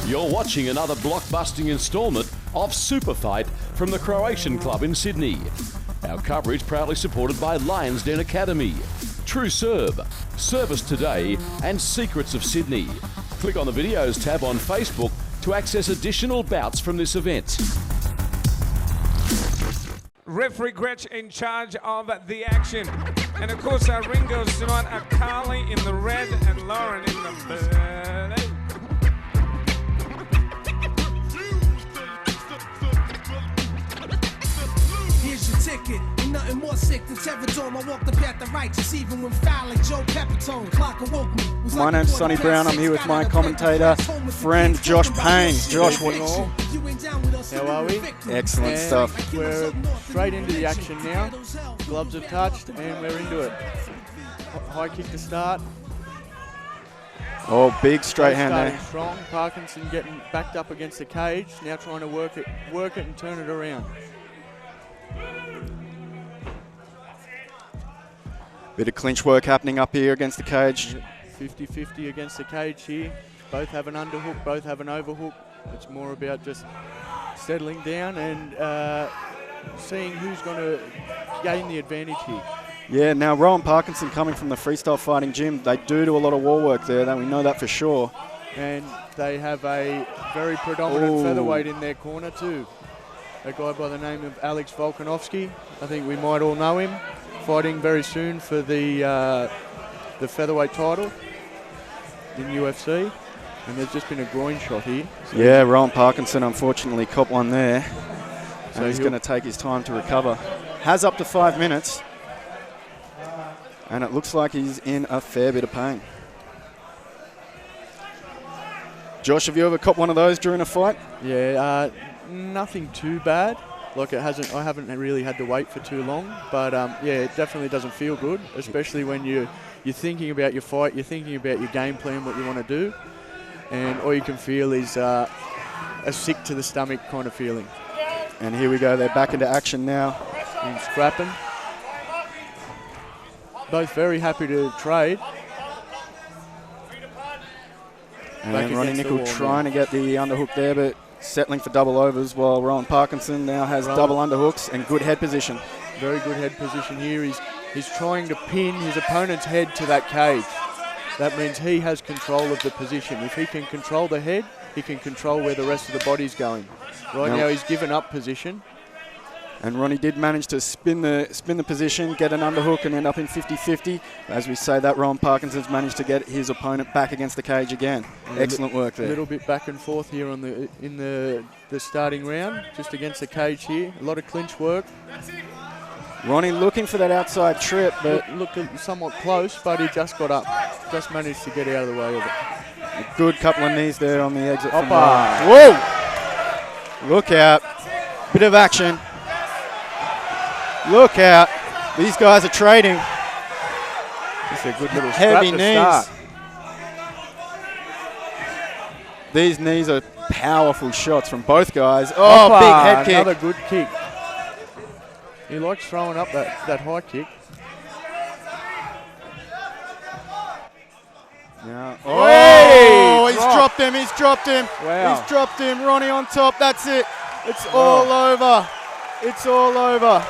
You're watching another blockbusting instalment of SuperFight from the Croatian Club in Sydney. Our coverage proudly supported by Lions Den Academy, True Serve, Service Today and Secrets of Sydney. Click on the Videos tab on Facebook to access additional bouts from this event. Referee Gretch in charge of the action. And of course our ringers tonight are Carly in the red and Lauren in the blue. Here's your ticket. Ain't nothing more sick than Teradome. I walk the path of righteous even when foul like Joe Pepitone. Clock awoke me. My name's Sonny Brown. I'm here with my commentator, friend Josh Payne. Josh, what? How are we? Excellent stuff. We're straight into the action now. Gloves are touched and we're into it. High kick to start. Oh, big straight hand Starting there. strong. Parkinson getting backed up against the cage. Now trying to work it and turn it around. Bit of clinch work happening up here against the cage. 50-50 against the cage here. Both have an underhook, both have an overhook. It's more about just settling down and seeing who's going to gain the advantage here. Yeah, now Rowan Parkinson coming from the freestyle fighting gym. They do a lot of wall work there, we know that for sure. And they have a very predominant featherweight in their corner too. A guy by the name of Alex Volkanovski. I think we might all know him. Fighting very soon for the featherweight title in UFC. And there's just been a groin shot here. So yeah, Rowan Parkinson unfortunately copped one there. So he's going to take his time to recover. Has up to 5 minutes. And it looks like he's in a fair bit of pain. Josh, have you ever copped one of those during a fight? Yeah, nothing too bad. Like I haven't really had to wait for too long, but yeah, it definitely doesn't feel good, especially when you're thinking about your fight, you're thinking about your game plan, what you want to do, and all you can feel is a sick to the stomach kind of feeling. And here we go, they're back into action now. In scrapping. Both very happy to trade. And Ronnie Nickel trying to get the underhook there, but settling for double overs, while Rowan Parkinson now has double underhooks and good head position. Very good head position here. He's trying to pin his opponent's head to that cage. That means he has control of the position. If he can control the head, he can control where the rest of the body's going. Right now he's given up position. And Ronnie did manage to spin the position, get an underhook and end up in 50-50. As we say that, Rowan Parkinson's managed to get his opponent back against the cage again. Excellent work there. A little bit back and forth here in the starting round, just against the cage here. A lot of clinch work. Ronnie looking for that outside trip, but looked somewhat close, but he just got up. Just managed to get out of the way of it. A good couple of knees there on the exit. Whoa! Look out. Bit of action. Look out. These guys are trading. It's a good little heavy knees. Start. These knees are powerful shots from both guys. Oh, big head kick. Another good kick. He likes throwing up that high kick. Yeah. Oh, he's dropped him. Wow. He's dropped him. Ronnie on top. That's it. It's all over. It's all over.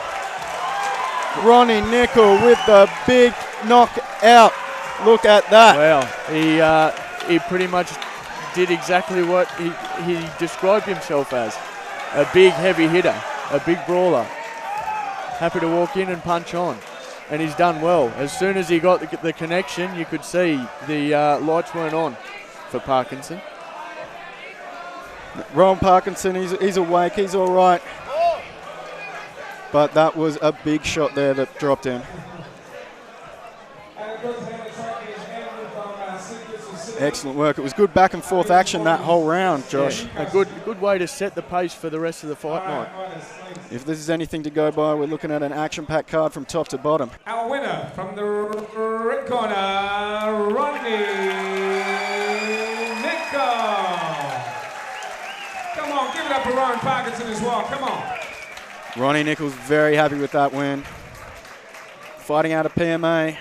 Ronnie Nickel with the big knockout. Look at that. Wow. He pretty much did exactly what he described himself as. A big heavy hitter. A big brawler. Happy to walk in and punch on. And he's done well. As soon as he got the connection, you could see the lights weren't on for Parkinson. Rowan Parkinson, he's awake, he's all right. But that was a big shot there that dropped him. Excellent work. It was good back and forth action that whole round, Josh. Yeah, a good way to set the pace for the rest of the fight night. If this is anything to go by, we're looking at an action-packed card from top to bottom. Our winner from the red corner, Ronnie Nickel. Come on, give it up for Rowan Parkinson as well. Come on. Ronnie Nickel's very happy with that win. Fighting out of PMA.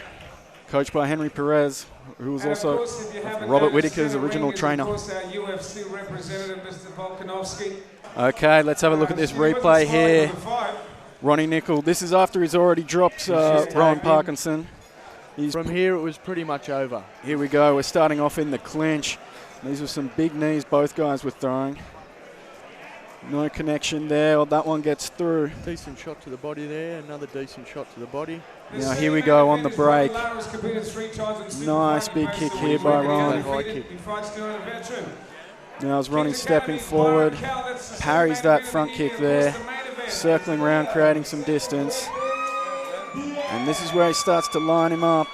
coached by Henry Perez, who was And of also course, if you haven't Robert noticed, Whittaker's in the original ring is, trainer. Of course, our UFC representative, Mr. Volkanovski. Okay, let's have a look at this replay here. Ronnie Nickel. This is after he's already dropped Rowan Parkinson. From here, it was pretty much over. Here we go. We're starting off in the clinch. These were some big knees both guys were throwing. No connection there. That one gets through. Decent shot to the body there. Another decent shot to the body. Now here we go on the break. Nice big kick here by Ron. Now as Ronnie stepping forward, parries that front kick there, circling around, creating some distance. And this is where he starts to line him up,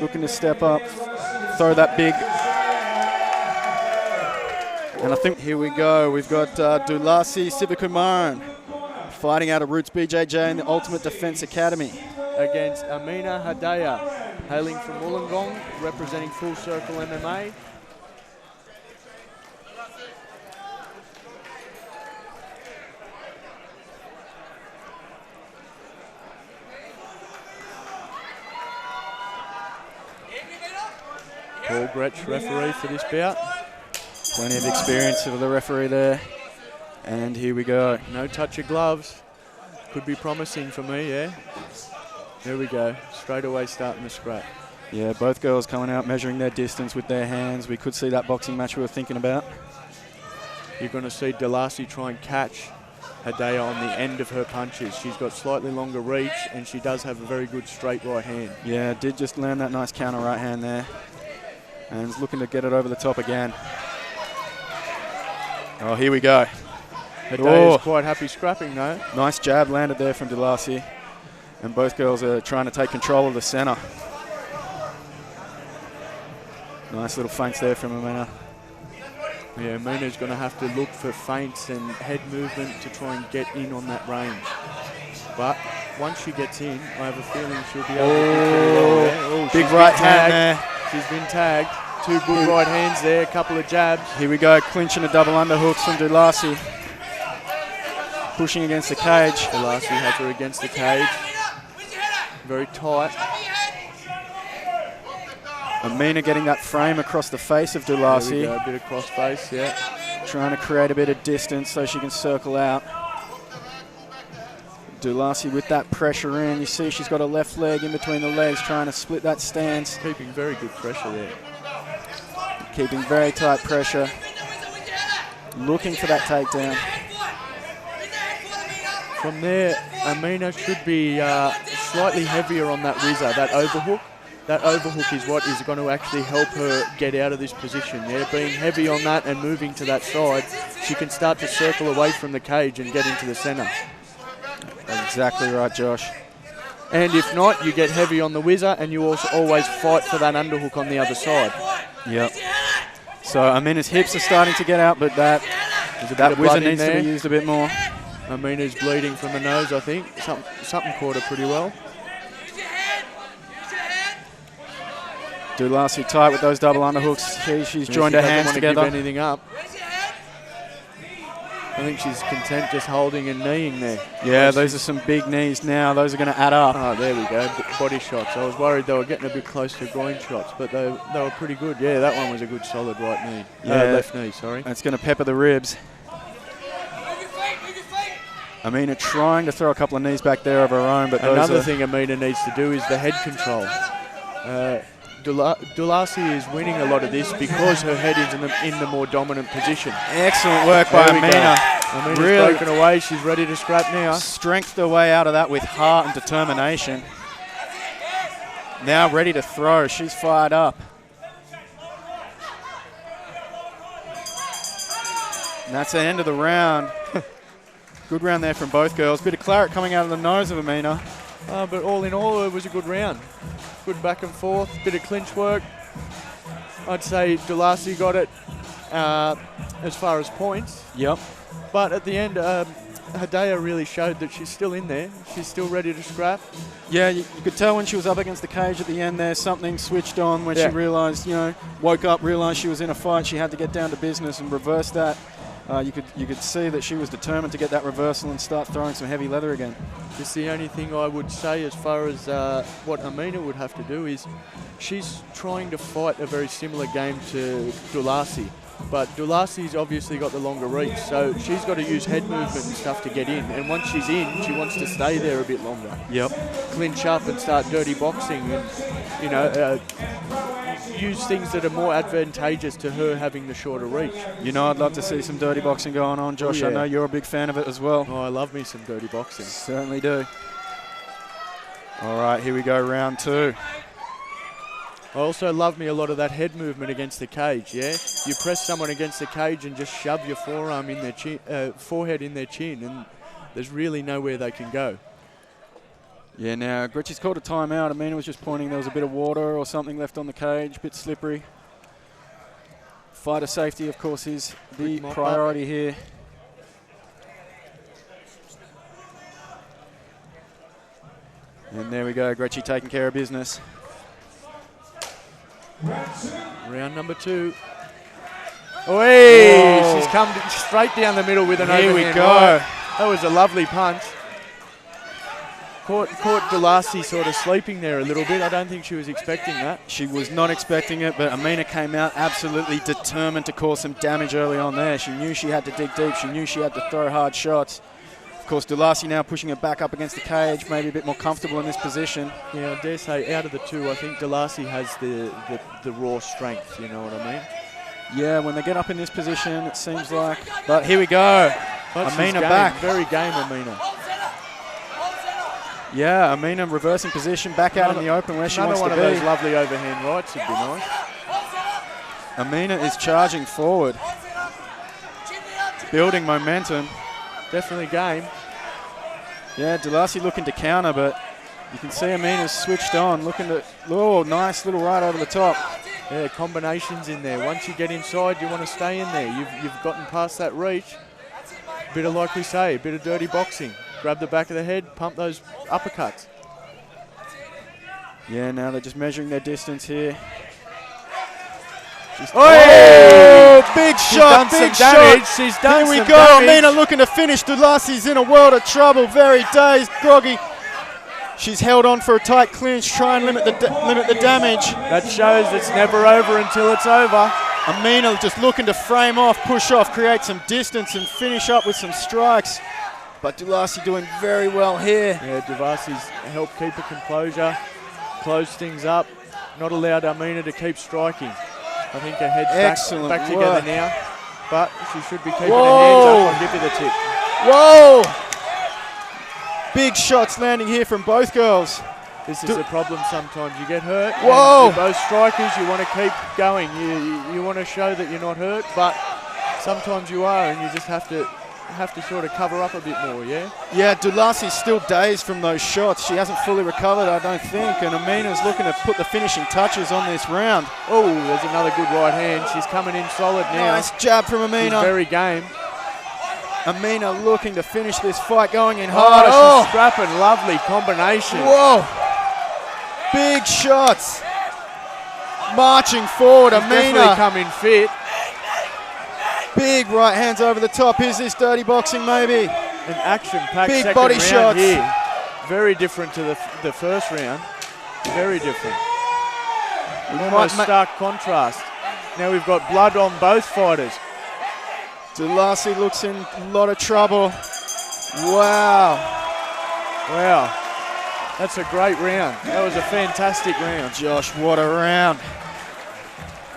looking to step up, throw that big. And I think here we go. We've got Dulasi Sivakumaran fighting out of Roots BJJ in the Ultimate Defense Academy. Against Amina Hadaya, hailing from Wollongong, representing Full Circle MMA. Paul Gretsch, referee for this bout. Plenty of experience for the referee there. And here we go. No touch of gloves. Could be promising for me, yeah. There we go. Straight away starting the scrap. Yeah, both girls coming out measuring their distance with their hands. We could see that boxing match we were thinking about. You're going to see Delasi try and catch Hadaya on the end of her punches. She's got slightly longer reach and she does have a very good straight right hand. Yeah, did just land that nice counter right hand there. And is looking to get it over the top again. Oh, here we go. Hadaya's quite happy scrapping though. Nice jab landed there from Delasi. And both girls are trying to take control of the center. Nice little feints there from Amina. Yeah, Amina's going to have to look for feints and head movement to try and get in on that range. But once she gets in, I have a feeling she'll be able to do pretty well there. Oh, big right hand there. She's been tagged. Two good right hands there, a couple of jabs. Here we go, clinching a double underhooks from Dulasi. Pushing against the cage. Dulasi has her against the cage. Very tight. Amina getting that frame across the face of Dulasi. There we go, a bit of cross face, yeah. Trying to create a bit of distance so she can circle out. Dulasi with that pressure in. You see she's got a left leg in between the legs, trying to split that stance. Keeping very good pressure there. Keeping very tight pressure. Looking for that takedown. From there, Amina should be slightly heavier on that whizzer, that overhook. That overhook is what is going to actually help her get out of this position. Yeah, being heavy on that and moving to that side, she can start to circle away from the cage and get into the center. That's exactly right, Josh. And if not, you get heavy on the whizzer and you also always fight for that underhook on the other side. Yep. So Amina's hips are starting to get out, but that whizzer needs to be used a bit more. Amina's bleeding from the nose, I think. Something caught her pretty well. Dulasi tight with those double underhooks. She's joined her hands together. Give anything up. I think she's content just holding and kneeing there. Yeah, those are some big knees now. Those are going to add up. Oh, there we go. Body shots. I was worried they were getting a bit close to groin shots, but they were pretty good. Yeah, that one was a good solid right knee. Yeah, left knee, sorry. It's going to pepper the ribs. Amina trying to throw a couple of knees back there of her own, but another thing Amina needs to do is the head control. Dulasi is winning a lot of this because her head is in the more dominant position. Excellent work by Amina. Amina's really broken away. She's ready to scrap now. Strength the way out of that with heart and determination. Now ready to throw. She's fired up. And that's the end of the round. Good round there from both girls. Bit of claret coming out of the nose of Amina. But all in all, it was a good round. Good back and forth, bit of clinch work. I'd say Dulasi got it as far as points. Yep. But at the end, Hadaya really showed that she's still in there. She's still ready to scrap. Yeah, you could tell when she was up against the cage at the end there, something switched on when she realised, woke up, realised she was in a fight. She had to get down to business and reverse that. You could see that she was determined to get that reversal and start throwing some heavy leather again. Just the only thing I would say as far as what Amina would have to do is she's trying to fight a very similar game to Dulasi. But Dulasi's obviously got the longer reach, so she's got to use head movement and stuff to get in. And once she's in, she wants to stay there a bit longer. Yep. Clinch up and start dirty boxing and, you know, use things that are more advantageous to her having the shorter reach. You know, I'd love to see some dirty boxing going on, Josh. Oh, yeah. I know you're a big fan of it as well. Oh, I love me some dirty boxing. Certainly do. All right, here we go, round 2. I also love me a lot of that head movement against the cage, yeah? You press someone against the cage and just shove your forearm in their chin, forehead in their chin, and there's really nowhere they can go. Yeah, now, Gretchy's called a timeout. Amina was just pointing there was a bit of water or something left on the cage, a bit slippery. Fighter safety, of course, is the priority here. And there we go, Gretchy taking care of business. Round number 2. Oi! She's come straight down the middle with an overhand. Here we go. Right. That was a lovely punch. Caught Dulasi sort of sleeping there a little bit. I don't think she was expecting that. She was not expecting it, but Amina came out absolutely determined to cause some damage early on there. She knew she had to dig deep. She knew she had to throw hard shots. Of course, Dulasi now pushing her back up against the cage, maybe a bit more comfortable in this position. Yeah, I dare say out of the two, I think Dulasi has the raw strength, you know what I mean? Yeah, when they get up in this position, it seems like... But here we go. Amina back. Very game, Amina. Yeah, Amina reversing position, back out in the open where she wants to be. Another one of those lovely overhand rights would be nice. Amina is charging forward. Building momentum. Definitely game. Yeah, Dulasi looking to counter, but you can see Amina's switched on, looking to... Oh, nice little right over the top. Yeah, combinations in there. Once you get inside, you want to stay in there. You've gotten past that reach. Bit of, like we say, a bit of dirty boxing. Grab the back of the head, pump those uppercuts. Yeah, now they're just measuring their distance here. Oh, big shot, big shot. She's done Here we some go. damage. Amina looking to finish. Dulasi's in a world of trouble, very dazed, groggy. She's held on for a tight clinch, try and limit the damage. That shows it's never over until it's over. Amina just looking to frame off, push off, create some distance and finish up with some strikes. But Dulasi doing very well here. Yeah, Dulasi's helped keep her composure, close things up, not allowed Amina to keep striking. I think her head's back together now, but she should be keeping her hands up. I'll give you the tip. Whoa! Big shots landing here from both girls. This is the problem sometimes. You get hurt. Whoa! You're both strikers, you want to keep going. You want to show that you're not hurt, but sometimes you are, and you just have to sort of cover up a bit more, yeah? Yeah, Dulasi's still dazed from those shots. She hasn't fully recovered, I don't think, and Amina's looking to put the finishing touches on this round. Oh, there's another good right hand. She's coming in solid now. Nice jab from Amina. She's very game. Amina looking to finish this fight, going in hard. She's scrapping. Lovely combination. Whoa! Big shots. Marching forward, She's Amina. Definitely coming fit. Big right hands over the top. Is this dirty boxing, maybe? An action-packed big second body round shots here. Very different to the first round. Very different. Almost stark contrast. Now we've got blood on both fighters. Dulasi looks in a lot of trouble. Wow. Wow. That's a great round. That was a fantastic round. Josh, what a round.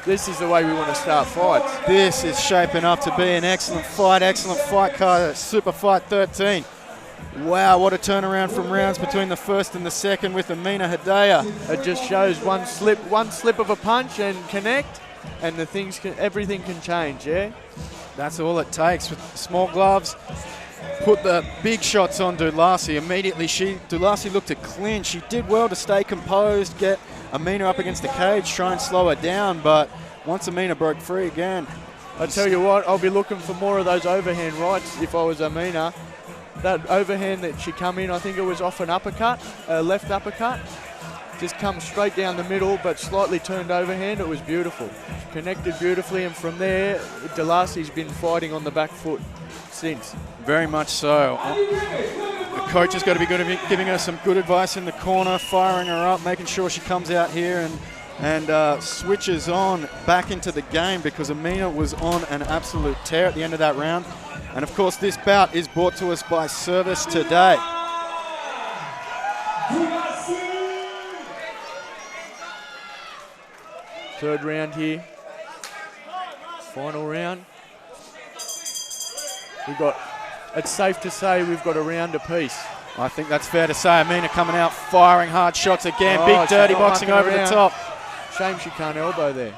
This is the way we want to start fights. This is shaping up to be an excellent fight card at SuperFight 13. Wow, what a turnaround from rounds between the first and the second with Amina Hedaya. It just shows one slip of a punch and connect, and everything can change, yeah? That's all it takes. With small gloves, put the big shots on Dulasi. Immediately, Dulasi looked to clinch. She did well to stay composed, get Amina up against the cage, try and slow her down, but once Amina broke free again. I tell you what, I'll be looking for more of those overhand rights if I was Amina. That overhand that she come in, I think it was off an uppercut, a left uppercut. just come straight down the middle, but slightly turned overhand. It was beautiful. Connected beautifully, and from there, Delarcy's been fighting on the back foot since. Very much so. The coach has got to be good at giving her some good advice in the corner, firing her up, making sure she comes out here and switches on back into the game, because Amina was on an absolute tear at the end of that round. And of course, this bout is brought to us by Service Today. Third round here. Final round. It's safe to say we've got a round apiece. I think that's fair to say. Amina coming out, firing hard shots again. Big dirty boxing over the top. Shame she can't elbow there.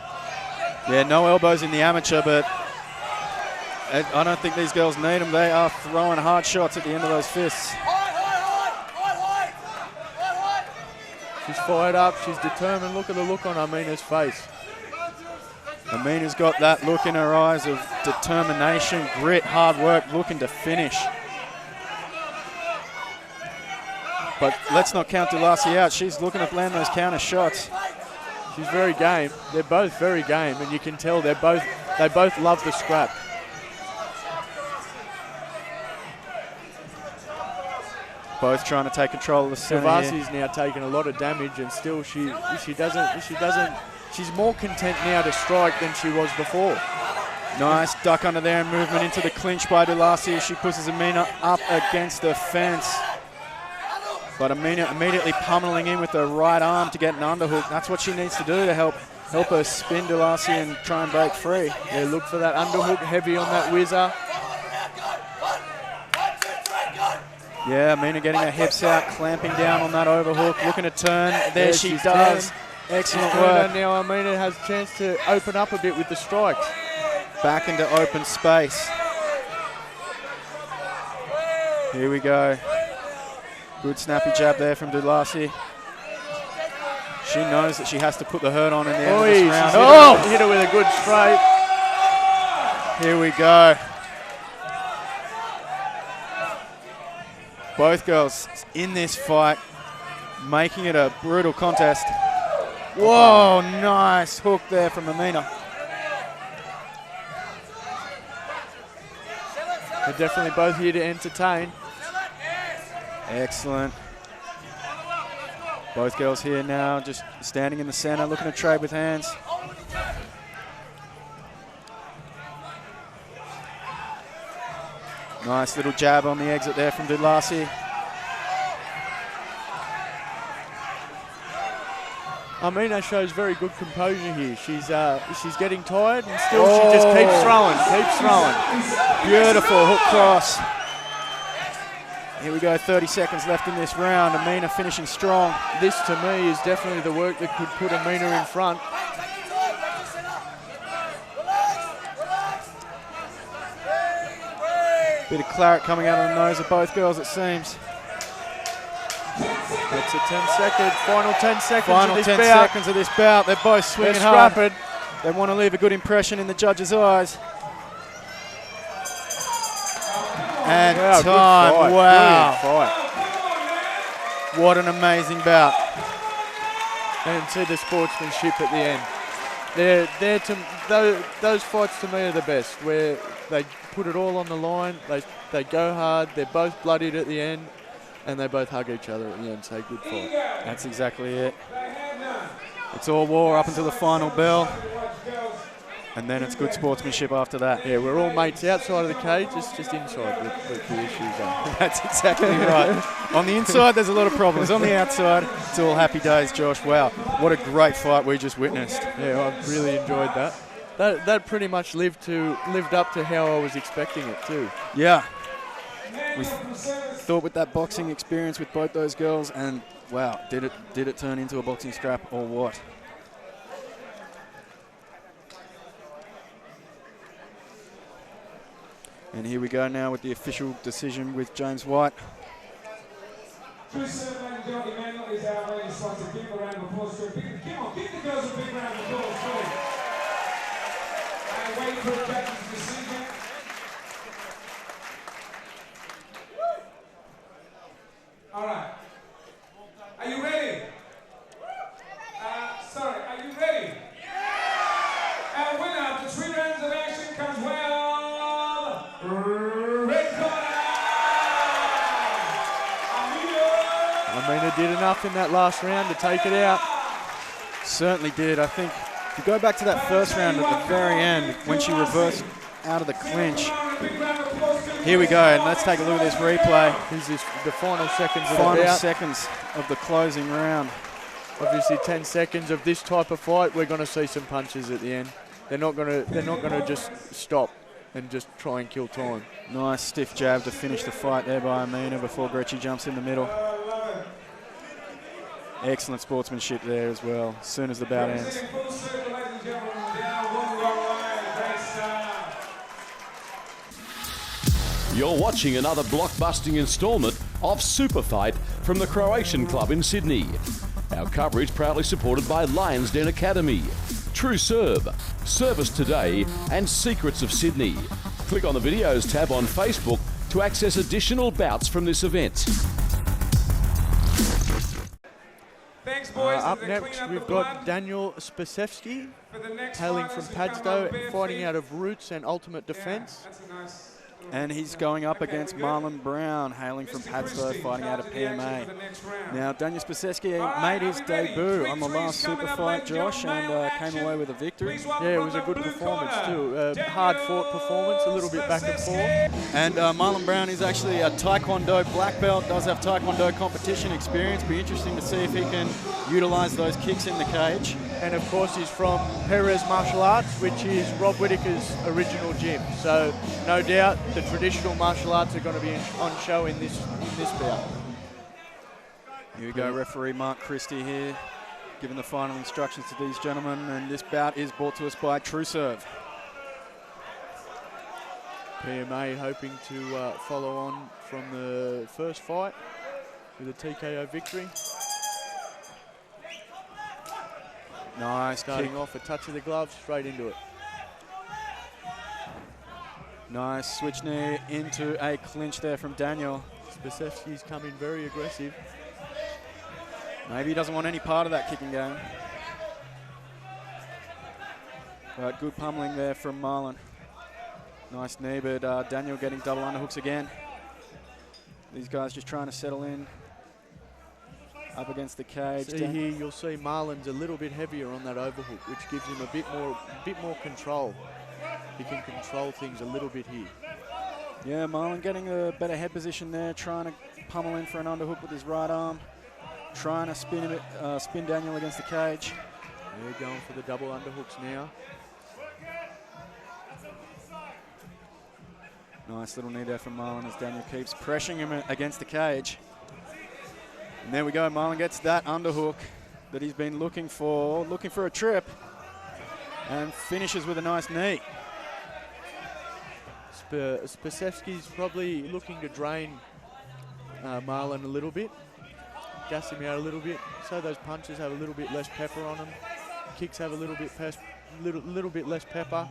Yeah, no elbows in the amateur, but I don't think these girls need them. They are throwing hard shots at the end of those fists. She's fired up. She's determined. Look at the look on Amina's face. Amina's got that look in her eyes of determination, grit, hard work, looking to finish. But let's not count Delarcy out. She's looking to land those counter shots. She's very game. They're both very game, and you can tell they both love the scrap. Both trying to take control of the center. Travasi's now taking a lot of damage, and still she doesn't. She's more content now to strike than she was before. Nice duck under there and movement into the clinch by Delarcy. She pushes Amina up against the fence. But Amina immediately pummeling in with the right arm to get an underhook. That's what she needs to do to help her spin Delarcy and try and break free. Yeah, look for that underhook, heavy on that whizzer. Yeah, Amina getting her hips out, clamping down on that overhook, looking to turn. There she does. Excellent work. Now Amina has a chance to open up a bit with the strikes. Back into open space. Here we go. Good snappy jab there from Delarcy. She knows that she has to put the hurt on in the end of this round. Hit her with a good straight. Here we go. Both girls in this fight, making it a brutal contest. Whoa, nice hook there from Amina. They're definitely both here to entertain. Excellent. Both girls here now just standing in the center, looking to trade with hands. Nice little jab on the exit there from Delarcy. Amina shows very good composure here. She's getting tired, and still she just keeps throwing. Beautiful hook cross. Here we go, 30 seconds left in this round. Amina finishing strong. This, to me, is definitely the work that could put Amina in front. Bit of claret coming out of the nose of both girls, it seems. It's a 10-second, final 10 seconds Final of this 10 bout. seconds of this bout. They're both swinging They're hard. scrapping. They want to leave a good impression in the judges' eyes. And Wow, time. good fight. Wow. Brilliant fight. What an amazing bout. And see the sportsmanship at the end. Those fights to me are the best, where they put it all on the line, they go hard, they're both bloodied at the end, and they both hug each other at the end and say good fight. That's exactly it. It's all war up until the final bell. And then it's good sportsmanship after that. Yeah, we're all mates outside of the cage, it's just inside with the issues are. That's exactly right. On the inside, there's a lot of problems. On the outside, it's all happy days, Josh. Wow, what a great fight we just witnessed. Yeah, I've really enjoyed that. That pretty much lived up to how I was expecting it too. Yeah. We thought with that boxing experience with both those girls, and wow, did it turn into a boxing scrap or what? And here we go now with the official decision with James White. Give a round of applause to him. Come on, give the girls a big round of applause, please. And wait for the judge's decision. All right. Are you ready? Never did enough in that last round to take it out. Certainly did. I think if you go back to that first round at the very end when she reversed out of the clinch. Here we go, and let's take a look at this replay. This is the final seconds of the Final bout. seconds of the closing round. Obviously 10 seconds of this type of fight, we're going to see some punches at the end. They're not going to just stop and just try and kill time. Nice stiff jab to finish the fight there by Amina before Gretchen jumps in the middle. Excellent sportsmanship there as well, as soon as the bout ends. You're watching another blockbusting instalment of SuperFight from the Croatian Club in Sydney. Our coverage proudly supported by Lions Den Academy, True Serve, Service Today and Secrets of Sydney. Click on the Videos tab on Facebook to access additional bouts from this event. Thanks, boys. Up next, we've got Daniel Spasevsky, hailing from Padstow, fighting out of Roots and Ultimate Defence. And he's going up against Marlon Brown, hailing from Padstow, fighting out of PMA. Now, Daniel Spasevsky made his debut on the last SuperFight, Josh, and came away with a victory. Yeah, it was a good performance too. Hard-fought performance, a little bit back and forth. And Marlon Brown is actually a Taekwondo black belt, does have Taekwondo competition experience. Be interesting to see if he can utilise those kicks in the cage. And of course, he's from Perez Martial Arts, which is Rob Whittaker's original gym. So, no doubt, the traditional martial arts are going to be on show in this bout. Here we go, referee Mark Christie here, giving the final instructions to these gentlemen, and this bout is brought to us by True Serve. PMA hoping to follow on from the first fight with a TKO victory. Nice Starting kick. off a touch of the glove, straight into it. Nice switch knee into a clinch there from Daniel. Spasevsky's coming very aggressive. Maybe he doesn't want any part of that kicking game. But good pummeling there from Marlon. Nice knee, but Daniel getting double underhooks again. These guys just trying to settle in up against the cage. See here, you'll see Marlon's a little bit heavier on that overhook, which gives him a bit more control. He can control things a little bit here. Yeah, Marlon getting a better head position there, trying to pummel in for an underhook with his right arm, trying to spin Daniel against the cage. They're going for the double underhooks now. Nice little knee there from Marlon as Daniel keeps pressuring him against the cage. And there we go, Marlon gets that underhook that he's been looking for a trip, and finishes with a nice knee. Spasevsky's probably looking to drain Marlon a little bit, gas him out a little bit, so those punches have a little bit less pepper on them. Kicks have a little bit less pepper.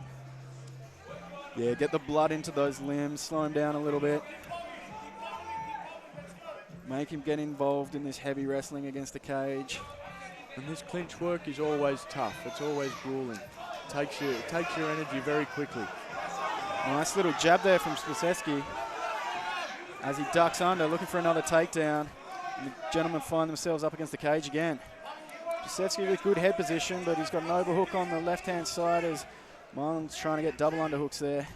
Yeah, get the blood into those limbs, slow him down a little bit. Make him get involved in this heavy wrestling against the cage. And this clinch work is always tough. It's always grueling. It takes your energy very quickly. Nice little jab there from Spasevsky as he ducks under, looking for another takedown. And the gentlemen find themselves up against the cage again. Spasevsky with good head position, but he's got an overhook on the left-hand side as Marlon's trying to get double underhooks there.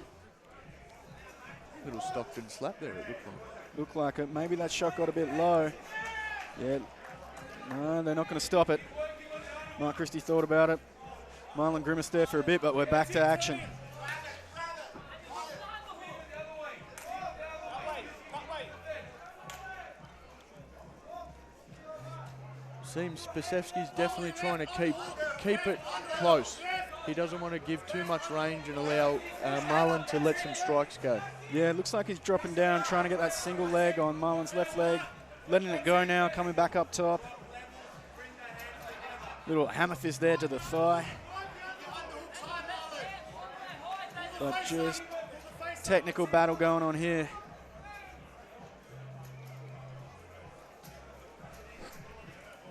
Little Stockton slap there, it looked like. Looked like it. Maybe that shot got a bit low. Yeah. No, they're not going to stop it. Mark Christie thought about it. Marlon grimaced there for a bit, but we're back to action. Seems Spasevsky's definitely trying to keep it close. He doesn't want to give too much range and allow Marlon to let some strikes go. Yeah, it looks like he's dropping down, trying to get that single leg on Marlon's left leg. Letting it go now, coming back up top. Little hammer fist there to the thigh. But just technical battle going on here.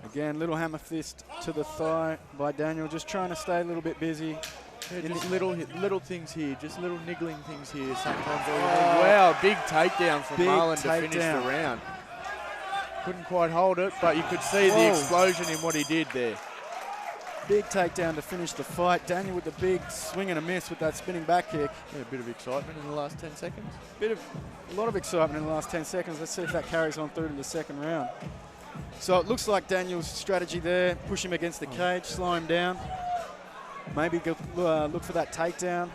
Again, little hammer fist to the thigh by Daniel, just trying to stay a little bit busy. Yeah, just little things here, just little niggling things here. Sometimes. Wow, big takedown from Marlon to finish the round. Couldn't quite hold it, but you could see the explosion in what he did there. Big takedown to finish the fight. Daniel with the big swing and a miss with that spinning back kick. Yeah, a bit of excitement in the last 10 seconds. A lot of excitement in the last 10 seconds. Let's see if that carries on through to the second round. So it looks like Daniel's strategy there, push him against the cage, slow him down, maybe go, look for that takedown.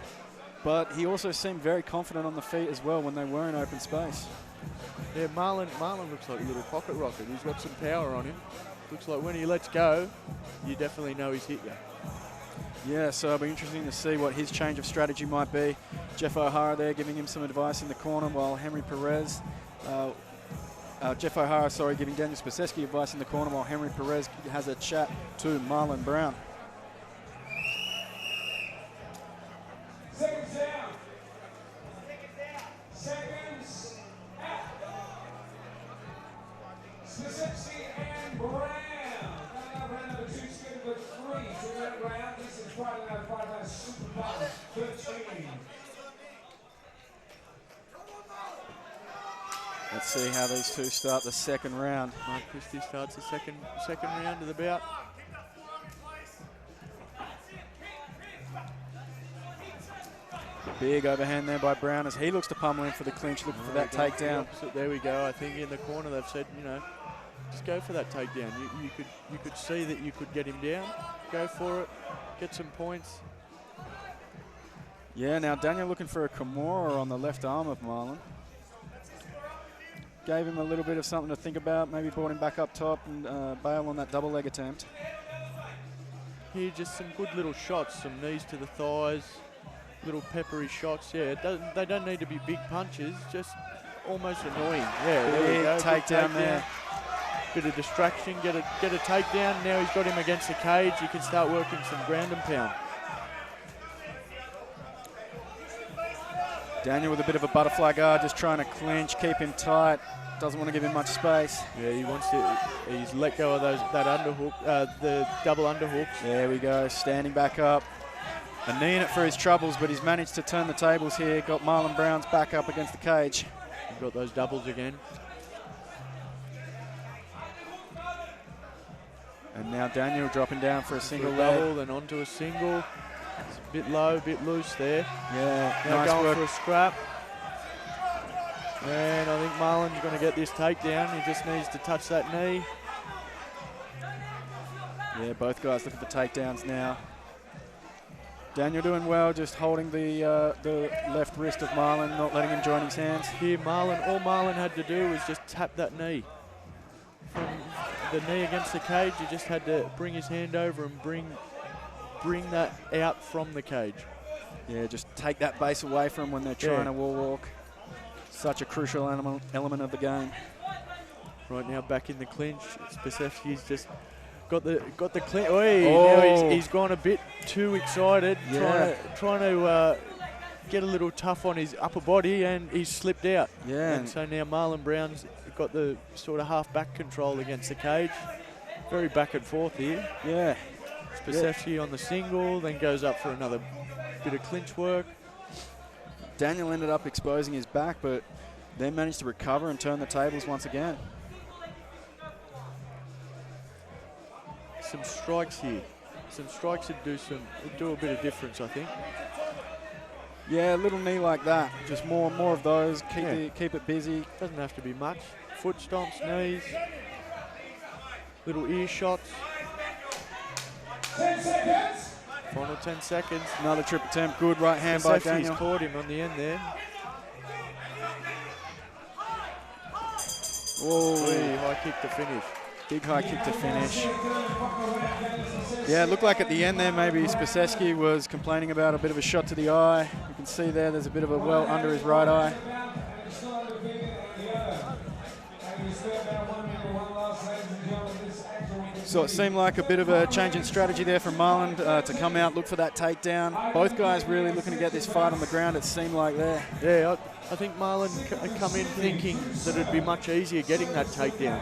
But he also seemed very confident on the feet as well when they were in open space. Yeah, Marlon looks like a little pocket rocket. He's got some power on him. Looks like when he lets go, you definitely know he's hit you. Yeah, so it'll be interesting to see what his change of strategy might be. Jeff O'Hara there giving him some advice in the corner while Jeff O'Hara, giving Daniel Spaseski advice in the corner while Henry Perez has a chat to Marlon Brown. Seconds down. Seconds out. Spaseski and Brown. Round number 2 scheduled for 3. 2-minute round. This is Friday Night SuperFight 13. Let's see how these two start the second round. Mark Christie starts the second round of the bout. Big overhand there by Brown as he looks to pummel in for the clinch, looking for that takedown. There we go. I think in the corner they've said, just go for that takedown. You could see that you could get him down. Go for it. Get some points. Yeah, now Daniel looking for a Kimura on the left arm of Marlon. Gave him a little bit of something to think about. Maybe brought him back up top and bail on that double leg attempt. Here, just some good little shots. Some knees to the thighs. Little peppery shots. Yeah, they don't need to be big punches. Just almost annoying. Yeah, there we go. Takedown there. Bit of distraction. Get a takedown. Now he's got him against the cage. You can start working some ground and pound. Daniel with a bit of a butterfly guard, just trying to clinch, keep him tight. Doesn't want to give him much space. Yeah, he wants to. He's let go of that underhook, the double underhooks. There we go, standing back up. A knee in it for his troubles, but he's managed to turn the tables here. Got Marlon Brown's back up against the cage. He's got those doubles again. And now Daniel dropping down for a single double, then onto a single. It's a bit low, a bit loose there. Yeah, now nice going work. for a scrap. And I think Marlon's going to get this takedown. He just needs to touch that knee. Yeah, both guys looking for takedowns now. Daniel doing well, just holding the left wrist of Marlon, not letting him join his hands. Here, all Marlon had to do was just tap that knee. From the knee against the cage, he just had to bring his hand over and bring that out from the cage. Yeah, just take that base away from him when they're trying to wall walk. Such a crucial element of the game. Right now, back in the clinch, Spaseski's just got the clinch. Now he's gone a bit too excited, trying to get a little tough on his upper body, and he's slipped out. Yeah. And so now Marlon Brown's got the sort of half back control against the cage. Very back and forth here. Yeah. Spaseski on the single, then goes up for another bit of clinch work. Daniel ended up exposing his back, but then managed to recover and turn the tables once again. Some strikes here. Some strikes would do a bit of difference, I think. Yeah, a little knee like that. Just more of those. Keep it busy. Doesn't have to be much. Foot stomps, knees, little ear shots. 10 seconds. Final 10 seconds. Another trip attempt. Good right hand by Daniel. He's caught him on the end there. Whoa. High kick to finish. Big high kick to finish. Yeah, it looked like at the end there maybe Spaseski was complaining about a bit of a shot to the eye. You can see there's a bit of a welt under his right eye. So it seemed like a bit of a change in strategy there from Marlon to come out, look for that takedown. Both guys really looking to get this fight on the ground, it seemed like there. Yeah, I think Marlon come in thinking that it'd be much easier getting that takedown.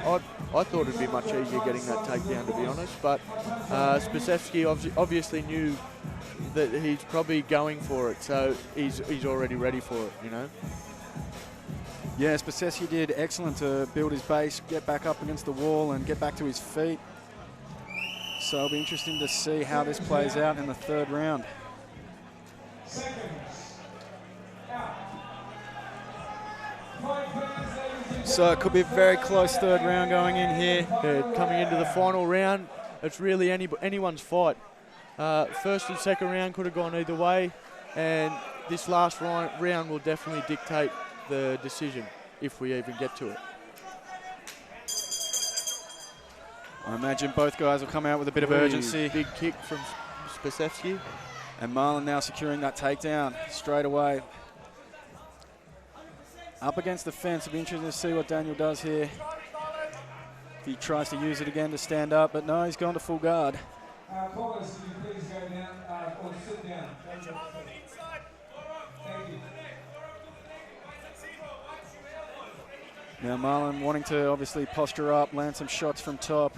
I thought it'd be much easier getting that takedown, to be honest, but Spaseski obviously knew that he's probably going for it, so he's already ready for it, you know. Yeah, Spaceschi did excellent to build his base, get back up against the wall and get back to his feet. So it'll be interesting to see how this plays out in the third round. So it could be a very close third round going in here. Yeah, coming into the final round, it's really anyone's fight. First and second round could have gone either way, and this last round will definitely dictate the decision if we even get to it. I imagine both guys will come out with a bit of urgency. Big kick from Spaceschi. And Marlon now securing that takedown straight away. Up against the fence. It'll be interesting to see what Daniel does here. If he tries to use it again to stand up, but no, he's gone to full guard. Callers, can you please go down or sit down? Thank you. Now Marlon wanting to obviously posture up, land some shots from top,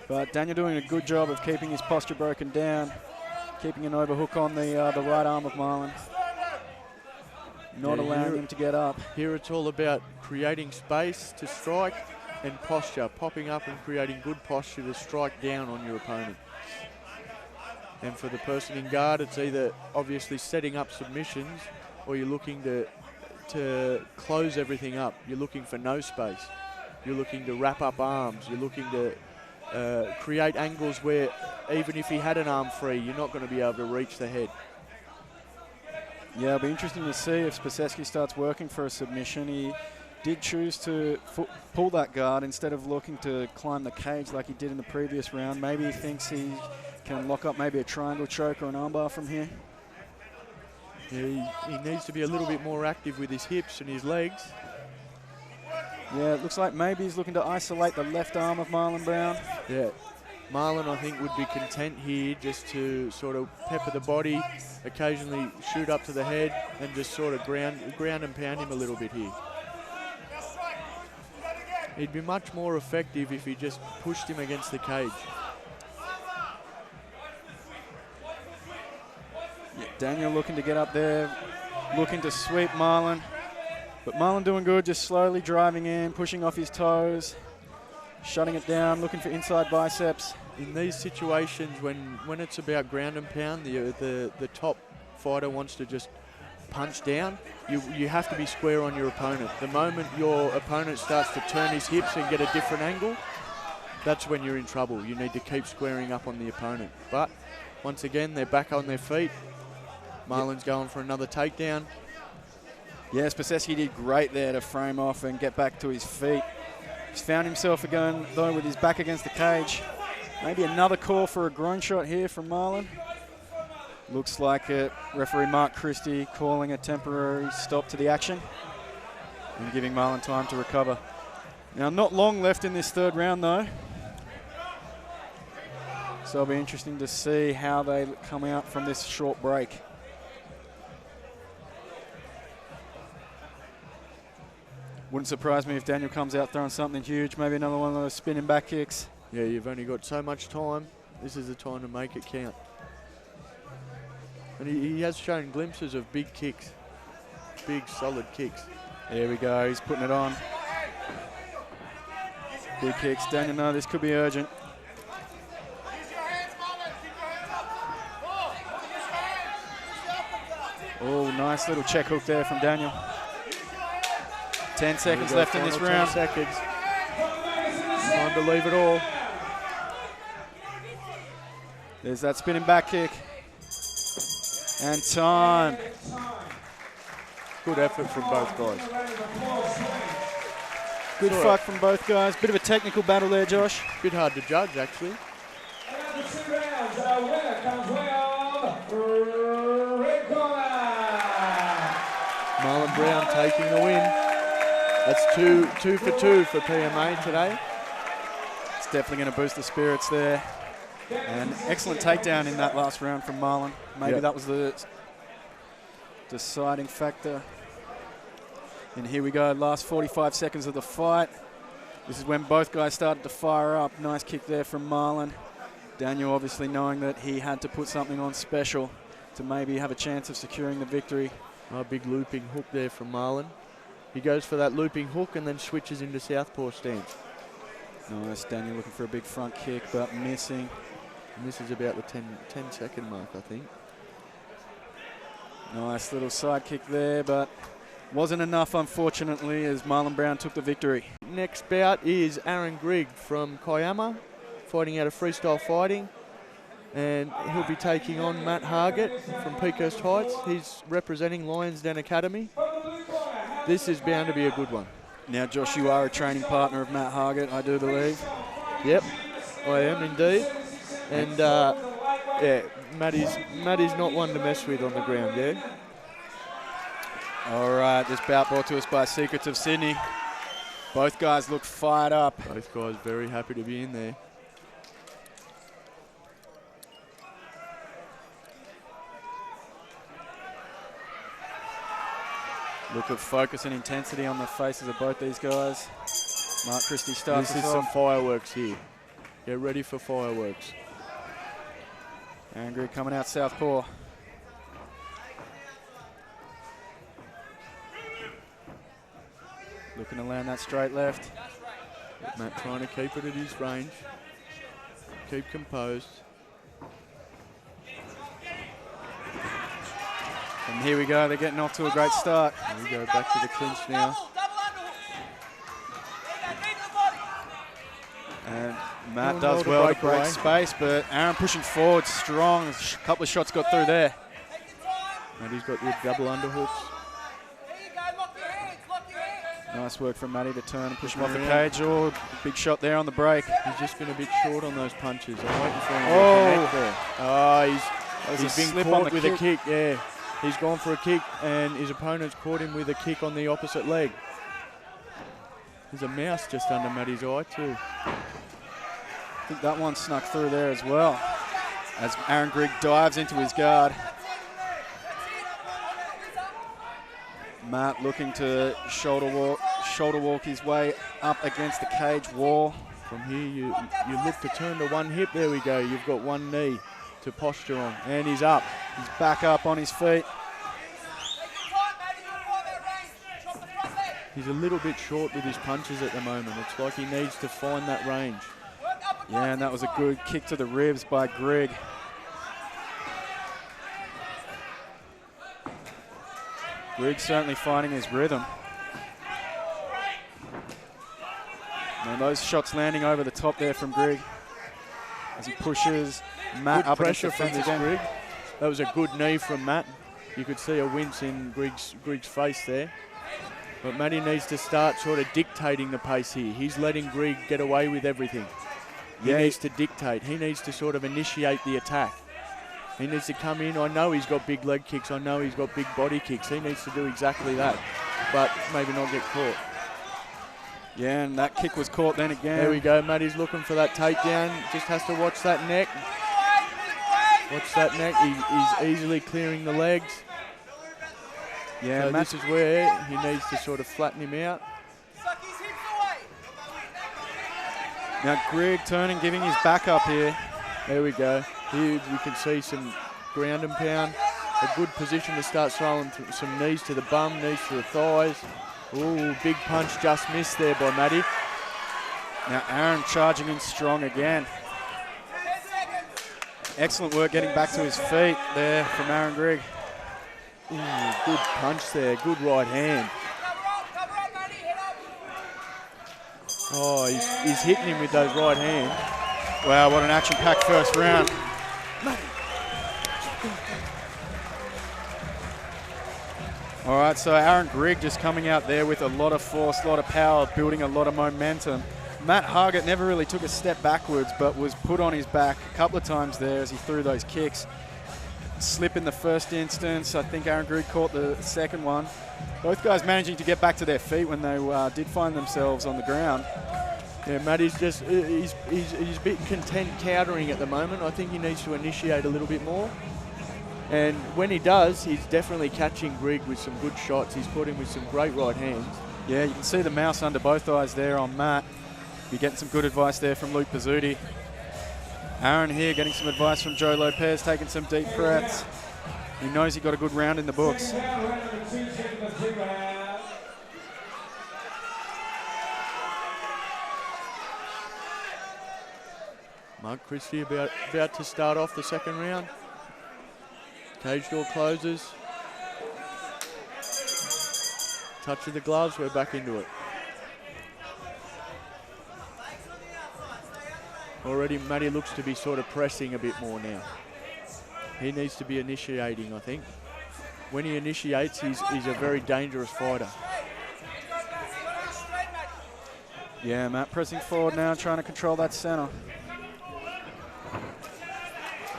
but Daniel doing a good job of keeping his posture broken down, keeping an overhook on the right arm of Marlon, not allowing him to get up. Here it's all about creating space to strike and posture, popping up and creating good posture to strike down on your opponent. And for the person in guard, it's either obviously setting up submissions or you're looking to close everything up. You're looking for no space. You're looking to wrap up arms. You're looking to create angles where even if he had an arm free, you're not going to be able to reach the head. Yeah, it'll be interesting to see if Spaceschi starts working for a submission. He did choose to pull that guard instead of looking to climb the cage like he did in the previous round. Maybe he thinks he can lock up maybe a triangle choke or an armbar from here. Yeah, he needs to be a little bit more active with his hips and his legs. Yeah, it looks like maybe he's looking to isolate the left arm of Marlon Brown. Yeah, Marlon I think would be content here just to sort of pepper the body, occasionally shoot up to the head and just sort of ground and pound him a little bit here. He'd be much more effective if he just pushed him against the cage. Yeah, Daniel looking to get up there, looking to sweep Marlon. But Marlon doing good, just slowly driving in, pushing off his toes, shutting it down, looking for inside biceps. In these situations, when it's about ground and pound, the top fighter wants to just punch down. You have to be square on your opponent. The moment your opponent starts to turn his hips and get a different angle, that's when you're in trouble. You need to keep squaring up on the opponent. But once again, they're back on their feet. Marlon's going for another takedown. Yeah, Spaceschi did great there to frame off and get back to his feet. He's found himself again, though, with his back against the cage. Maybe another call for a groin shot here from Marlon. Looks like it. Referee Mark Christie calling a temporary stop to the action and giving Marlon time to recover. Now, not long left in this third round, though. So it'll be interesting to see how they come out from this short break. Wouldn't surprise me if Daniel comes out throwing something huge, maybe another one of those spinning back kicks. Yeah, you've only got so much time. This is the time to make it count. And he has shown glimpses of big kicks, big solid kicks. There we go, he's putting it on. Big kicks. Daniel, no, this could be urgent. Oh, nice little check hook there from Daniel. 10 seconds left in this round. 10 seconds. Time to leave it all. There's that spinning back kick. And time. Good effort from both guys. Good fight from both guys. Bit of a technical battle there, Josh. Bit hard to judge, actually. After 2 rounds, our winner comes round red corner. Marlon Brown taking the win. That's two for two for PMA today. It's definitely going to boost the spirits there. And excellent takedown in that last round from Marlon. Maybe that was the deciding factor. And here we go, last 45 seconds of the fight. This is when both guys started to fire up. Nice kick there from Marlon. Daniel obviously knowing that he had to put something on special to maybe have a chance of securing the victory. A big looping hook there from Marlon. He goes for that looping hook and then switches into southpaw stance. Nice, Daniel looking for a big front kick, but missing. And this is about the 10-second mark, I think. Nice little side kick there, but wasn't enough, unfortunately, as Marlon Brown took the victory. Next bout is Aaron Grigg from Kiama, fighting out of freestyle fighting. And he'll be taking on Matt Hargett from Peakhurst Heights. He's representing Lions Den Academy. This is bound to be a good one. Now, Josh, you are a training partner of Matt Hargett, I do believe. Yep, I am indeed. And yeah, Matt is not one to mess with on the ground, yeah? All right, this bout brought to us by Secrets of Sydney. Both guys look fired up. Both guys very happy to be in there. Look of focus and intensity on the faces of both these guys. Mark Christie starts This is some fireworks here. Get ready for fireworks. Angry coming out southpaw. Looking to land that straight left. Matt trying to keep it at his range. Keep composed. And here we go, they're getting off to a great start. Here we go, back to the clinch now. And Matt does well to break space, but Aaron pushing forward strong. A couple of shots got through there. Matty's got the double underhooks. Nice work from Matty to turn and push him off the cage. Oh, big shot there on the break. He's just been a bit short on those punches. I'm waiting for him to connect there. Oh, he's been caught with a kick, yeah. He's gone for a kick and his opponent's caught him with a kick on the opposite leg. There's a mouse just under Matty's eye too. I think that one snuck through there as well, as Aaron Grigg dives into his guard. Matt looking to shoulder walk his way up against the cage wall. From here, you look to turn to one hip. There we go. You've got one knee to posture on, and he's up. He's back up on his feet. He's a little bit short with his punches at the moment. It's like he needs to find that range. Yeah, and that was a good kick to the ribs by Grigg. Grigg certainly finding his rhythm. And those shots landing over the top there from Grigg as he pushes Matt good up pressure against the from fence this again. Grigg. That was a good knee from Matt. You could see a wince in Grigg's face there. But Matty needs to start sort of dictating the pace here. He's letting Grigg get away with everything. He needs to dictate. He needs to sort of initiate the attack. He needs to come in. I know he's got big leg kicks. I know he's got big body kicks. He needs to do exactly that, but maybe not get caught. Yeah, and that kick was caught then again. There we go. Matty's looking for that takedown. Just has to watch that neck. Watch that neck. He's easily clearing the legs. Yeah, so this is where he needs to sort of flatten him out. Now Grigg turning, giving his back up here. There we go. Here you can see some ground and pound. A good position to start throwing some knees to the bum, knees to the thighs. Ooh, big punch just missed there by Matty. Now Aaron charging in strong again. Excellent work getting back to his feet there from Aaron Grigg. Ooh, good punch there, good right hand. Oh, he's hitting him with those right hands. Wow, what an action-packed first round. All right, so Aaron Grigg just coming out there with a lot of force, a lot of power, building a lot of momentum. Matt Hargett never really took a step backwards, but was put on his back a couple of times there as he threw those kicks. Slip in the first instance. I think Aaron Grigg caught the second one. Both guys managing to get back to their feet when they did find themselves on the ground. Yeah, Matty's just, he's a bit content countering at the moment. I think he needs to initiate a little bit more. And when he does, he's definitely catching Grigg with some good shots. He's caught him with some great right hands. Yeah, you can see the mouse under both eyes there on Matt. You're getting some good advice there from Luke Pizzuti. Aaron here getting some advice from Joe Lopez, taking some deep breaths. He knows he got a good round in the books. Mark Christie about to start off the second round. Cage door closes. Touch of the gloves, we're back into it. Already Matty looks to be sort of pressing a bit more now. He needs to be initiating, I think. When he initiates, he's a very dangerous fighter. Yeah, Matt pressing forward now, trying to control that center.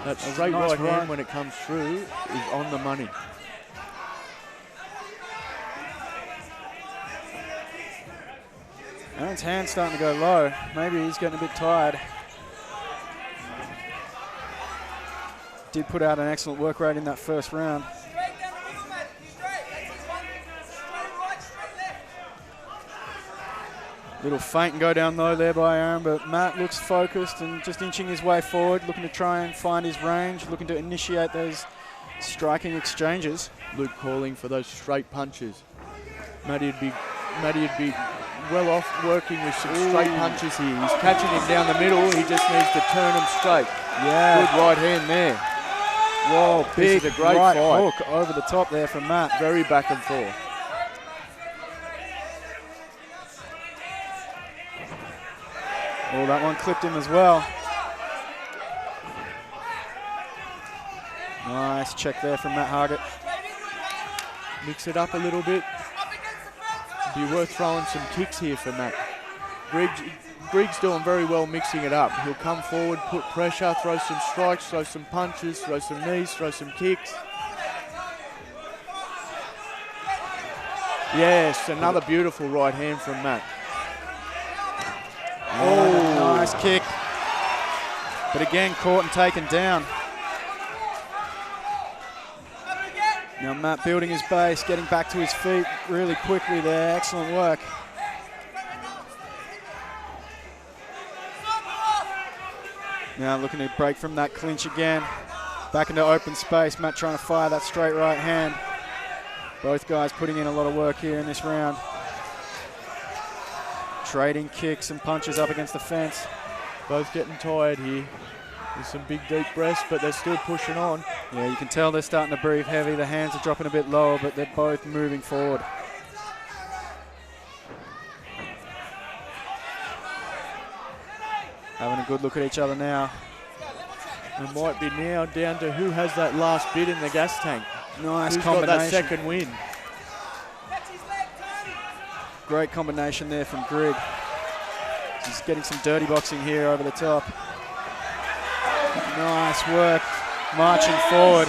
That straight nice right hand right. when it comes through is on the money. Aaron's hand's starting to go low. Maybe he's getting a bit tired. Did put out an excellent work rate in that first round. Little feint and go down low there by Aaron, but Matt looks focused and just inching his way forward, looking to try and find his range, looking to initiate those striking exchanges. Luke calling for those straight punches. Matty'd be well off working with some straight punches here. He's catching him down the middle. He just needs to turn him straight. Yeah. Good right hand there. Whoa, big This is a great right fight. hook over the top there from Matt. Very back and forth. Oh, that one clipped him as well. Nice check there from Matt Hargett. Mix it up a little bit. Be worth throwing some kicks here for Matt. Griggs doing very well mixing it up. He'll come forward, put pressure, throw some strikes, throw some punches, throw some knees, throw some kicks. Yes, another beautiful right hand from Matt. Oh, nice kick. But again, caught and taken down. Now Matt building his base, getting back to his feet really quickly there. Excellent work. Now looking to break from that clinch again. Back into open space. Matt trying to fire that straight right hand. Both guys putting in a lot of work here in this round. Trading kicks and punches up against the fence. Both getting tired here. There's some big deep breaths, but they're still pushing on. Yeah, you can tell they're starting to breathe heavy. The hands are dropping a bit lower, but they're both moving forward. Having a good look at each other now. It might be now down to who has that last bit in the gas tank. Nice Who's combination. got that second win. Great combination there from Grigg. He's getting some dirty boxing here over the top. Nice work, marching forward.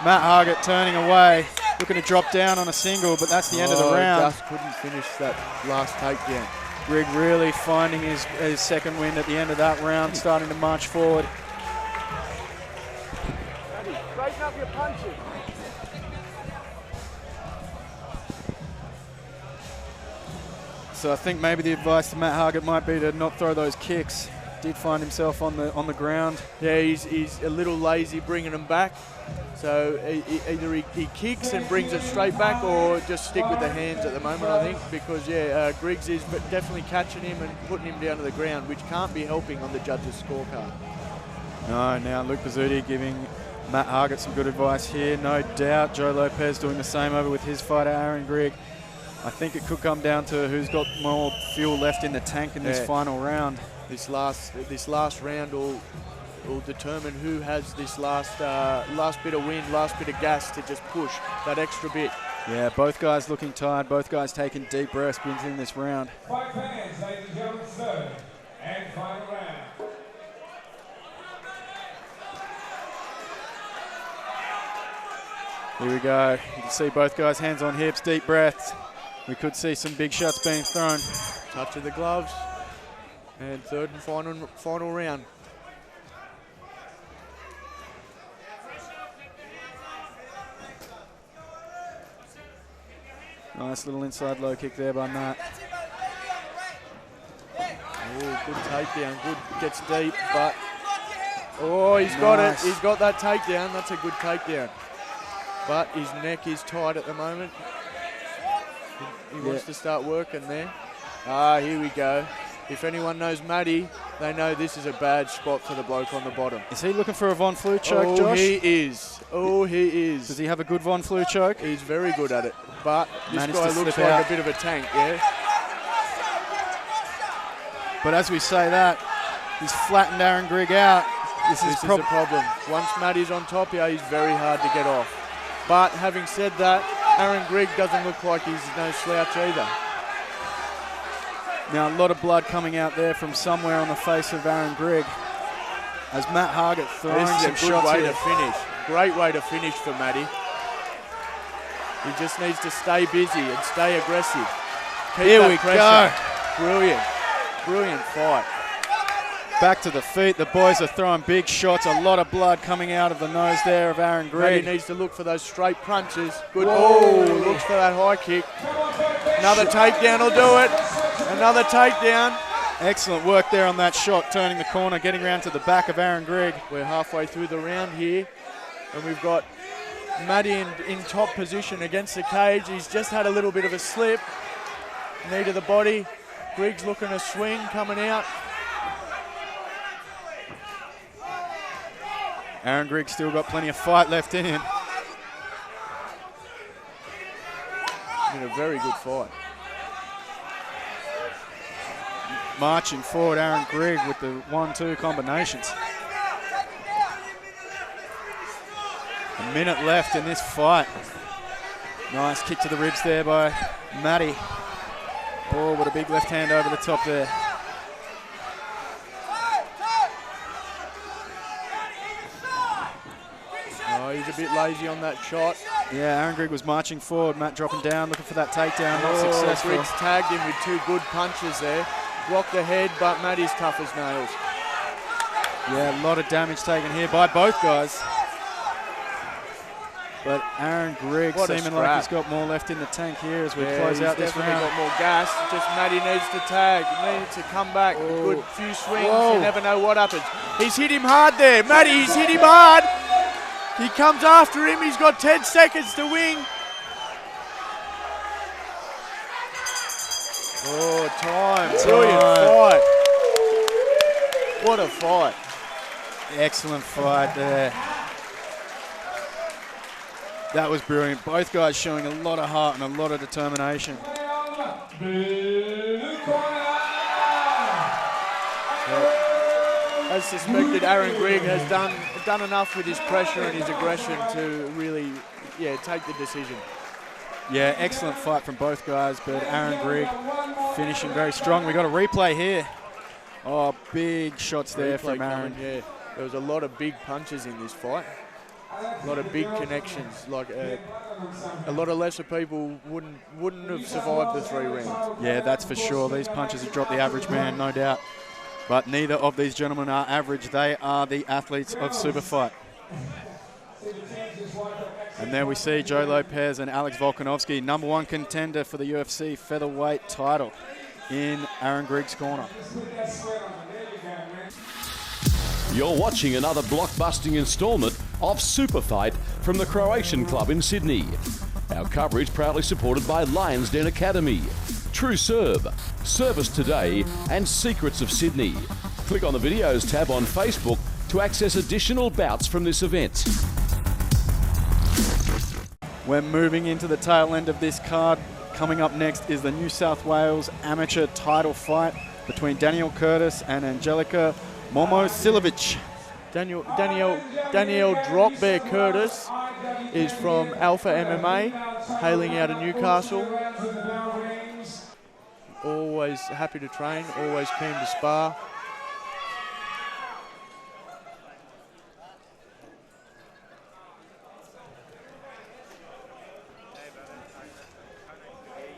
Matt Hargett turning away, looking to drop down on a single, but that's the end of the round. Just couldn't finish that last takedown. Grigg really finding his second win at the end of that round, starting to march forward. Straighten up your punches. So I think maybe the advice to Matt Hargett might be to not throw those kicks. Did find himself on the ground. Yeah, he's a little lazy bringing them back. So either he kicks and brings it straight back, or just stick with the hands at the moment, I think, because Griggs is definitely catching him and putting him down to the ground, which can't be helping on the judges' scorecard. No, now Luke Pizzuti giving Matt Hargett some good advice here. No doubt Joe Lopez doing the same over with his fighter, Aaron Grigg. I think it could come down to who's got more fuel left in the tank in this final round. This last round will determine who has this last bit of wind, last bit of gas to just push that extra bit. Yeah, both guys looking tired, both guys taking deep breaths in this round. Fight fans, ladies and gentlemen, third and final round. Here we go. You can see both guys hands on hips, deep breaths. We could see some big shots being thrown. Touch of the gloves. And third and final round. Nice little inside low kick there by Matt. Oh, good takedown. Good, gets deep, but he's got it. He's got that takedown. That's a good takedown. But his neck is tight at the moment. He wants to start working there. Here we go. If anyone knows Matty, they know this is a bad spot for the bloke on the bottom. Is he looking for a Von Flue choke, Josh? Oh, he is. Oh, he is. Does he have a good Von Flue choke? He's very good at it. But this Managed guy to looks slip like out. a bit of a tank, yeah? But as we say that, he's flattened Aaron Grigg out. This is a problem. Once Matty's on top here, he's very hard to get off. But having said that, Aaron Grigg doesn't look like he's no slouch either. Now a lot of blood coming out there from somewhere on the face of Aaron Grigg. As Matt Hargett throwing This is some a good shots way here. to finish. Great way to finish for Matty. He just needs to stay busy and stay aggressive. Keep Here that we pressure. Brilliant. Brilliant fight. Back to the feet. The boys are throwing big shots. A lot of blood coming out of the nose there of Aaron Matty Grigg. needs to look for those straight punches. Good. Oh, looks for that high kick. Another takedown will do it. Another takedown. Excellent work there on that shot, turning the corner, getting around to the back of Aaron Grigg. We're halfway through the round here, and we've got Matty in top position against the cage. He's just had a little bit of a slip. Knee to the body. Grigg's looking to swing, coming out. Aaron Grigg still got plenty of fight left in him. Been a very good fight. Marching forward, Aaron Grigg with the 1-2 combinations. A minute left in this fight. Nice kick to the ribs there by Matty. Oh, what a big left hand over the top there. Oh, he's a bit lazy on that shot. Yeah, Aaron Grigg was marching forward. Matt dropping down, looking for that takedown. Not Oh, successful. Grigg's tagged him with two good punches there. Rocked the head, but Matty's tough as nails. Yeah, a lot of damage taken here by both guys. But Aaron Grigg What a seeming like scrap. he's got more left in the tank here as we Yeah, close he's out this definitely round. got more gas. Just Matty needs to tag. Needs to come back. A good few swings. Whoa. You never know what happens. He's hit him hard there. Matty, he's hit him hard. He comes after him. He's got 10 seconds to win. Oh, time. Brilliant fight. What a fight. Excellent fight there. That was brilliant. Both guys showing a lot of heart and a lot of determination. As suspected, Aaron Grigg has done enough with his pressure and his aggression to really, take the decision. Yeah, excellent fight from both guys, but Aaron Grigg finishing very strong. We got a replay here. Oh, big shots there Replay from Aaron. coming, yeah. There was a lot of big punches in this fight. A lot of big connections. Like a lot of lesser people wouldn't have survived the 3 rounds. Yeah, that's for sure. These punches have dropped the average man, no doubt. But neither of these gentlemen are average. They are the athletes of SuperFight. And there we see Joe Lopez and Alex Volkanovski, #1 contender for the UFC featherweight title in Aaron Grigg's corner. You're watching another blockbusting instalment of SuperFight from the Croatian Club in Sydney. Our coverage proudly supported by Lions Den Academy, True Serve, Service Today and Secrets of Sydney. Click on the videos tab on Facebook to access additional bouts from this event. We're moving into the tail end of this card. Coming up next is the New South Wales amateur title fight between Danielle Curtis and Angelica Momosilovic. Danielle Drop Bear Curtis is from Alpha MMA, hailing out of Newcastle. Always happy to train, always keen to spar.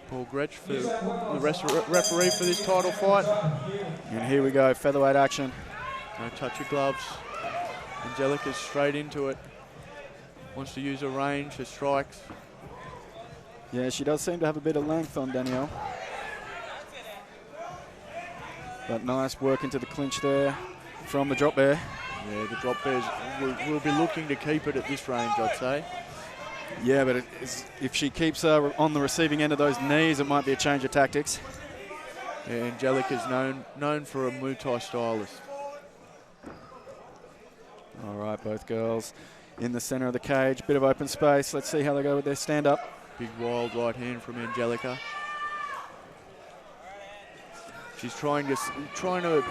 Paul Gretsch for the referee for this title fight. And here we go, featherweight action. No touch of gloves. Angelica's straight into it. Wants to use her range, her strikes. Yeah, she does seem to have a bit of length on Danielle. But nice work into the clinch there from the drop bear. Yeah, the drop bears will be looking to keep it at this range, I'd say. Yeah, but if she keeps her on the receiving end of those knees, it might be a change of tactics. Angelica's known for a Muay Thai stylist. All right, both girls in the center of the cage. Bit of open space. Let's see how they go with their stand-up. Big wild right hand from Angelica. She's trying to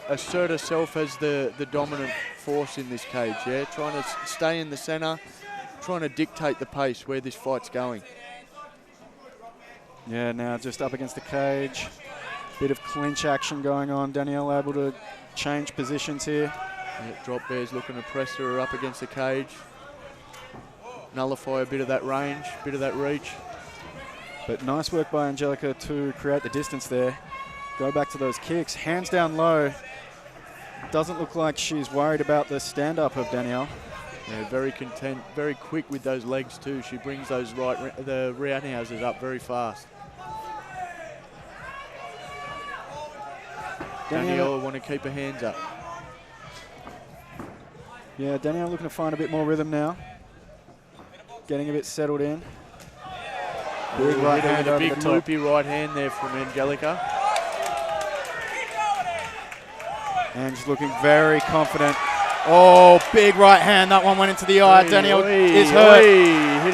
assert herself as the dominant force in this cage. Yeah, trying to stay in the center, trying to dictate the pace where this fight's going. Yeah, now just up against the cage. Bit of clinch action going on. Danielle able to change positions here. Yeah, drop bear's looking to press her up against the cage. Nullify a bit of that range, bit of that reach. But nice work by Angelica to create the distance there. Go back to those kicks. Hands down low. Doesn't look like she's worried about the stand-up of Danielle. Yeah, very content, very quick with those legs too. She brings those the roundhouses up very fast. Danielle want to keep her hands up. Yeah, Danielle looking to find a bit more rhythm now. Getting a bit settled in. Big right hand over the top. Big loopy right hand there from Angelica. And she's looking very confident. Oh, big right hand. That one went into the eye. Danielle is hurt.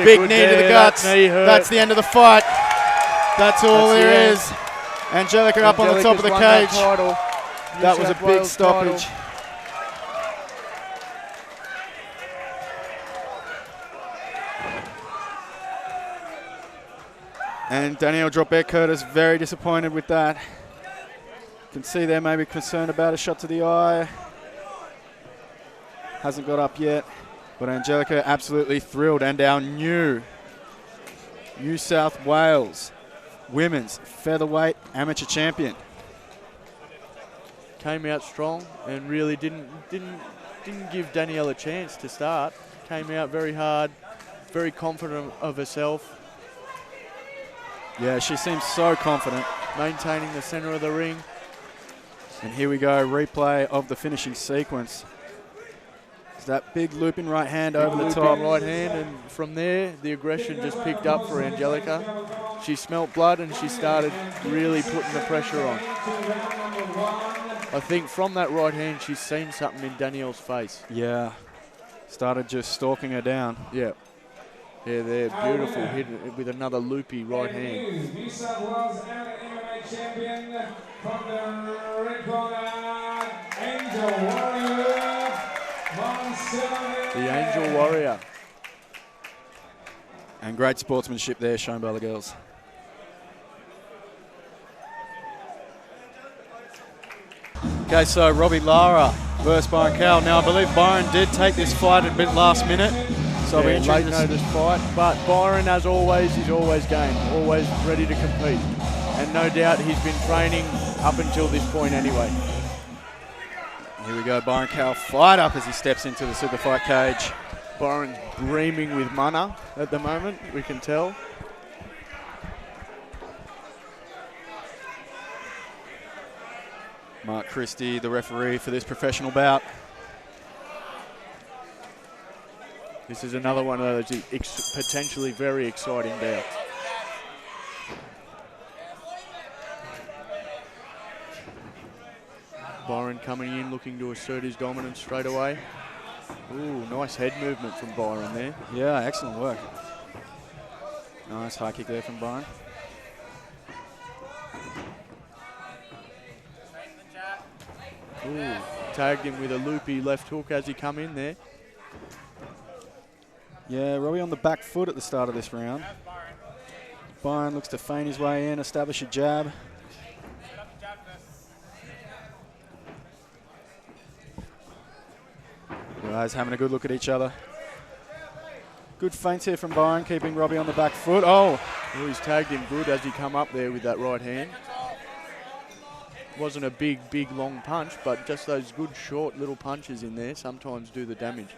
Big knee to the guts. That's the end of the fight. That's all there is. Angelica up on the top of the cage. That was a big stoppage. And Danielle Dropbear Curtis very disappointed with that. You can see there maybe concerned about a shot to the eye. Hasn't got up yet. But Angelica absolutely thrilled. And our New South Wales Women's Featherweight Amateur Champion. Came out strong and really didn't give Danielle a chance to start. Came out very hard, very confident of herself. Yeah, she seems so confident. Maintaining the center of the ring. And here we go, replay of the finishing sequence. It's that big looping right hand over the top. Right hand, and from there, the aggression just picked up for Angelica. She smelt blood and she started really putting the pressure on. I think from that right hand, she's seen something in Danielle's face. Yeah, started just stalking her down. Yeah. Yeah, they're beautiful hit with another loopy right hand. New South Wales MMA champion from the red corner, Angel Warrior. The Angel Warrior. And great sportsmanship there shown by the girls. Okay, so Robbie Lara versus Byron Cowell. Now, I believe Byron did take this fight a bit last minute. So yeah, late notice fight, but Byron, as always, is always game, always ready to compete. And no doubt he's been training up until this point anyway. Here we go, Byron Cowell fired up as he steps into the SuperFight cage. Byron's breaming with mana at the moment, we can tell. Mark Christie, the referee for this professional bout. This is another one of those potentially very exciting bouts. Byron coming in, looking to assert his dominance straight away. Ooh, nice head movement from Byron there. Yeah, excellent work. Nice high kick there from Byron. Ooh, tagged him with a loopy left hook as he come in there. Yeah, Robbie on the back foot at the start of this round. Byron looks to feint his way in, establish a jab. Guys having a good look at each other. Good feints here from Byron, keeping Robbie on the back foot. Oh! Ooh, he's tagged him good as he come up there with that right hand. Wasn't a big, long punch, but just those good short little punches in there sometimes do the damage.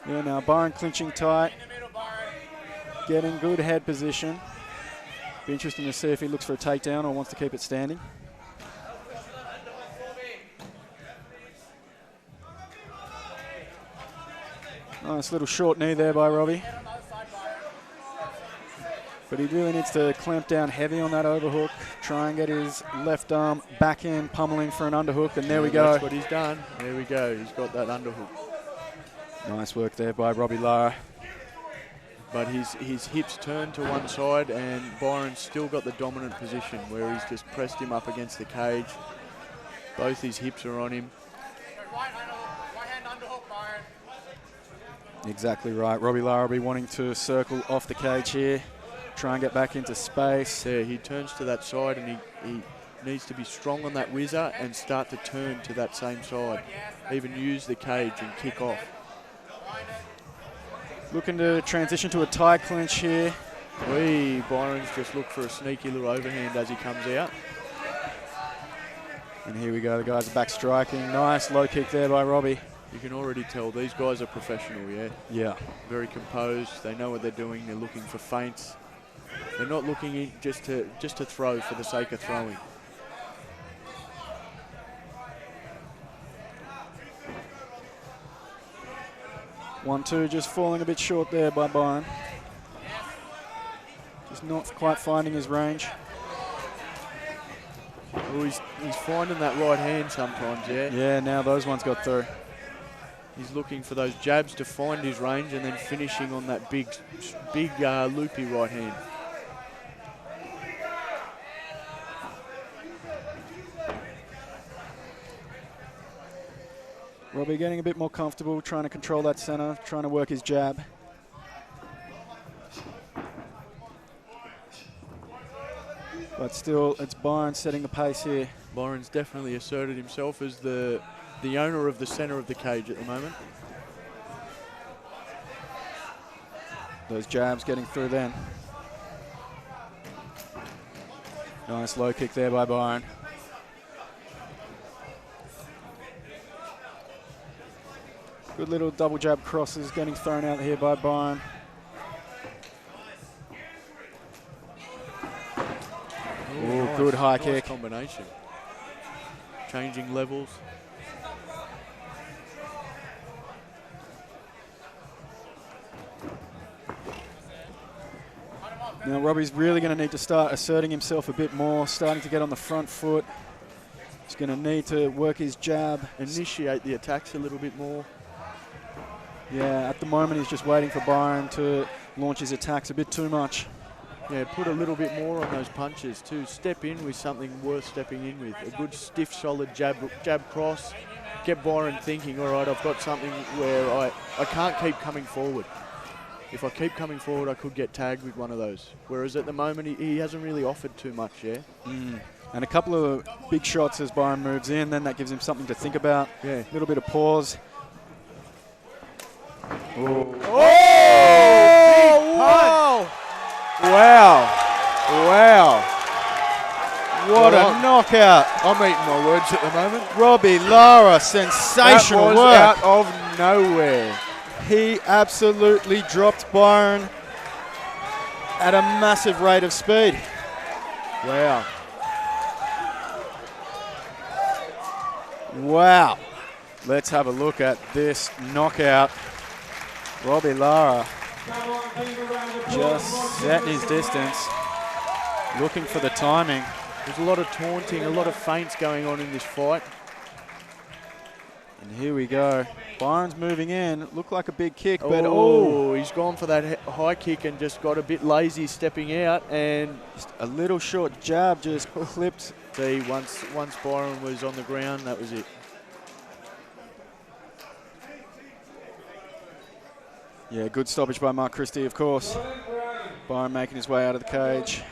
Yeah, now Byron clinching tight, getting good head position. Be interesting to see if he looks for a takedown or wants to keep it standing. Nice little short knee there by Robbie. But he really needs to clamp down heavy on that overhook, try and get his left arm back in, pummeling for an underhook, and there we go. That's what he's done. There we go. He's got that underhook. Nice work there by Robbie Lara. But his hips turned to one side, and Byron's still got the dominant position where he's just pressed him up against the cage. Both his hips are on him. Right hand underhook, Byron. Exactly right. Robbie Lara will be wanting to circle off the cage here, try and get back into space. There, he turns to that side, and he needs to be strong on that whizzer and start to turn to that same side. Even use the cage and kick off. Looking to transition to a tie clinch here. Byron's just looked for a sneaky little overhand as he comes out. And here we go, the guys are back striking. Nice low kick there by Robbie. You can already tell these guys are professional, yeah? Yeah. Very composed, they know what they're doing, they're looking for feints. They're not looking in just to throw for the sake of throwing. One-two, just falling a bit short there by Byron. Just not quite finding his range. Oh, he's finding that right hand sometimes, yeah? Yeah, now those ones got through. He's looking for those jabs to find his range and then finishing on that big loopy right hand. Robbie getting a bit more comfortable, trying to control that center, trying to work his jab. But still, it's Byron setting the pace here. Byron's definitely asserted himself as the owner of the center of the cage at the moment. Those jabs getting through then. Nice low kick there by Byron. Good little double jab crosses getting thrown out here by Byron. Oh, nice, good high nice kick. Combination. Changing levels. Now Robbie's really going to need to start asserting himself a bit more, starting to get on the front foot. He's going to need to work his jab. Initiate the attacks a little bit more. Yeah, at the moment he's just waiting for Byron to launch his attacks a bit too much. Yeah, put a little bit more on those punches too. Step in with something worth stepping in with. A good, stiff, solid jab cross. Get Byron thinking, all right, I've got something where I can't keep coming forward. If I keep coming forward, I could get tagged with one of those. Whereas at the moment, he hasn't really offered too much, yeah? And a couple of big shots as Byron moves in, then that gives him something to think about. Yeah. A little bit of pause. Oh! Wow! Wow! Wow! What a knockout! I'm eating my words at the moment. Robbie Lara, sensational that was work. out of nowhere. He absolutely dropped Byron at a massive rate of speed. Wow. Wow. Let's have a look at this knockout. Robbie Lara just setting his distance, looking for the timing. There's a lot of taunting, a lot of feints going on in this fight. And here we go. Byron's moving in. Looked like a big kick, but he's gone for that high kick and just got a bit lazy stepping out, and just a little short jab just clipped. See, once Byron was on the ground, that was it. Yeah, good stoppage by Mark Christie, of course. Byron making his way out of the cage.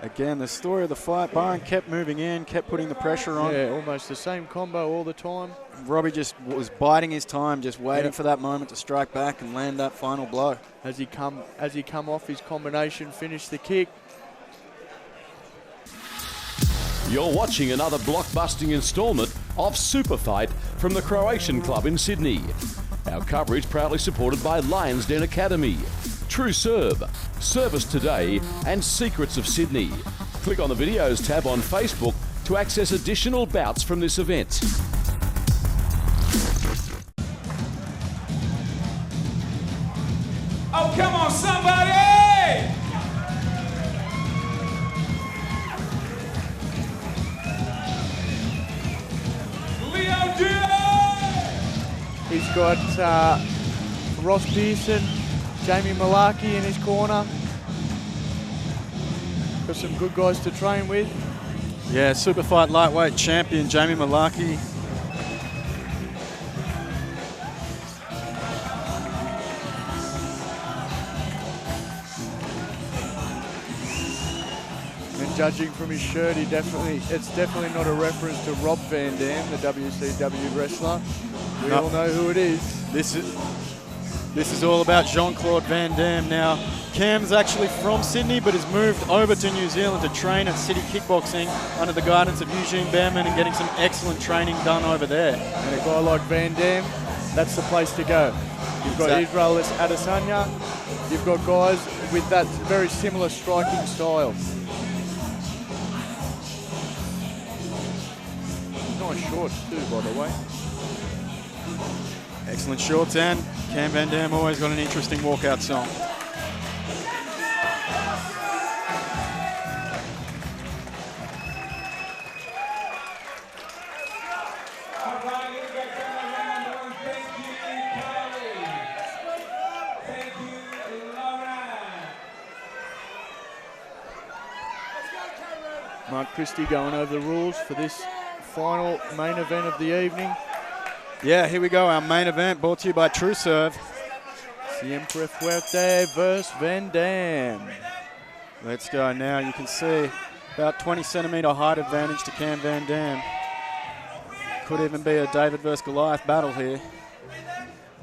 Again, the story of the fight, Byron kept moving in, kept putting the pressure on. Yeah, almost the same combo all the time. Robbie just was biding his time, just waiting for that moment to strike back and land that final blow. As he come off his combination, finish the kick. You're watching another blockbusting instalment of SuperFight from the Croatian Club in Sydney. Our coverage proudly supported by Lions Den Academy, True Serve, Service Today and Secrets of Sydney. Click on the Videos tab on Facebook to access additional bouts from this event. Oh, come on, somebody! got Ross Pearson, Jamie Malarkey in his corner. Got some good guys to train with. Yeah, Superfight lightweight champion Jamie Malarkey. And judging from his shirt, it's definitely not a reference to Rob Van Dam, the WCW wrestler. We all know who it is. This is all about Jean-Claude Van Damme. Now, Cam's actually from Sydney, but has moved over to New Zealand to train at City Kickboxing under the guidance of Eugene Behrman and getting some excellent training done over there. And a guy like Van Damme, that's the place to go. You've got Israel Adesanya. You've got guys with that very similar striking style. Nice shorts too, by the way. Excellent shorts, and Cam Van Damme always got an interesting walkout song. Mark Christie going over the rules for this final main event of the evening. Yeah, here we go, our main event brought to you by True Serve. Siempre Fuerte versus Van Damme. Let's go now. You can see about 20 centimetre height advantage to Cam Van Damme. Could even be a David versus Goliath battle here.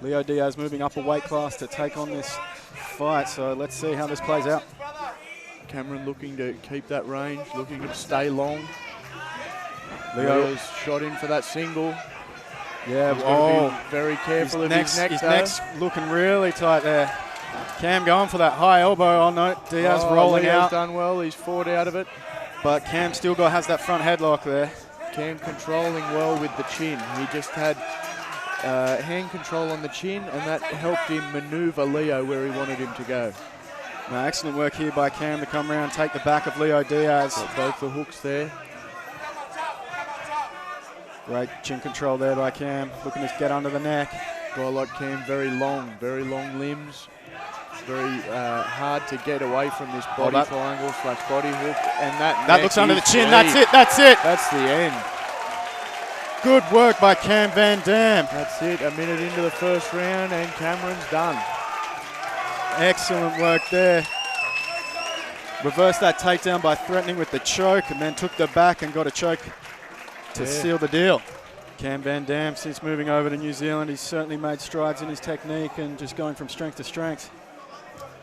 Leo Diaz moving up a weight class to take on this fight, so let's see how this plays out. Cameron looking to keep that range, looking to stay long. Leo's shot in for that single. Yeah, be very careful of his neck's looking really tight there. Cam going for that high elbow. Oh no, Diaz rolling Leo's out. Done well, he's fought out of it. But Cam still has that front headlock there. Cam controlling well with the chin. He just had hand control on the chin, and that helped him maneuver Leo where he wanted him to go. Now, excellent work here by Cam to come around, take the back of Leo Diaz. Got both the hooks there. Great chin control there by Cam, looking to get under the neck. Guy like Cam, very long limbs. Very hard to get away from this body triangle / body hook. And that looks under the chin. Deep. That's it. That's the end. Good work by Cam Van Damme. That's it. A minute into the first round and Cameron's done. Excellent work there. Reversed that takedown by threatening with the choke and then took the back and got a choke to seal the deal. Cam Van Damme, since moving over to New Zealand, he's certainly made strides in his technique and just going from strength to strength.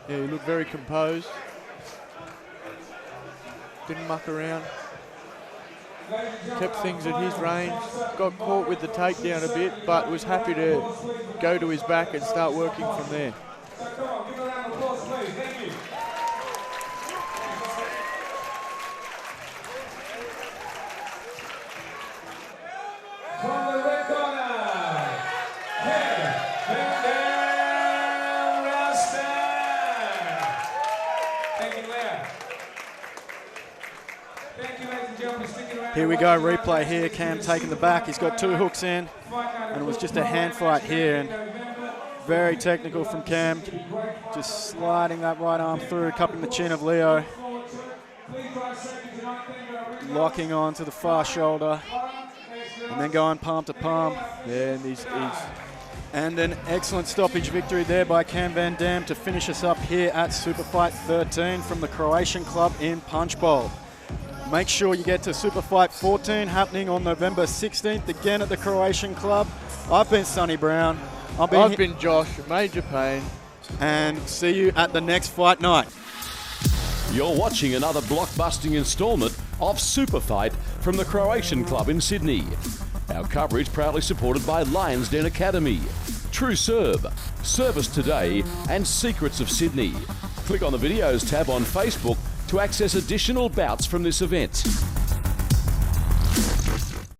Yeah, he looked very composed. Didn't muck around. Kept things at his range. Got caught with the takedown a bit, but was happy to go to his back and start working from there. From the red corner, Van Damme Rasta. Thank you, Leah. Thank you, ladies and gentlemen, for sticking around. Here we go, replay here. Cam taking the back. He's got two hooks in, and it was just a hand fight here. And very technical from Cam, just sliding that right arm through, cupping the chin of Leo, locking on to the far shoulder, and then going palm to palm. Yeah, and an excellent stoppage victory there by Cam Van Damme to finish us up here at SuperFight 13 from the Croatian Club in Punch Bowl. Make sure you get to SuperFight 14 happening on November 16th, again at the Croatian Club. I've been Sonny Brown. I've been Josh, Major Payne. And see you at the next fight night. You're watching another blockbusting installment of SuperFight from the Croatian Club in Sydney. Our coverage proudly supported by Lions Den Academy, True Serve, Service Today and Secrets of Sydney. Click on the videos tab on Facebook to access additional bouts from this event.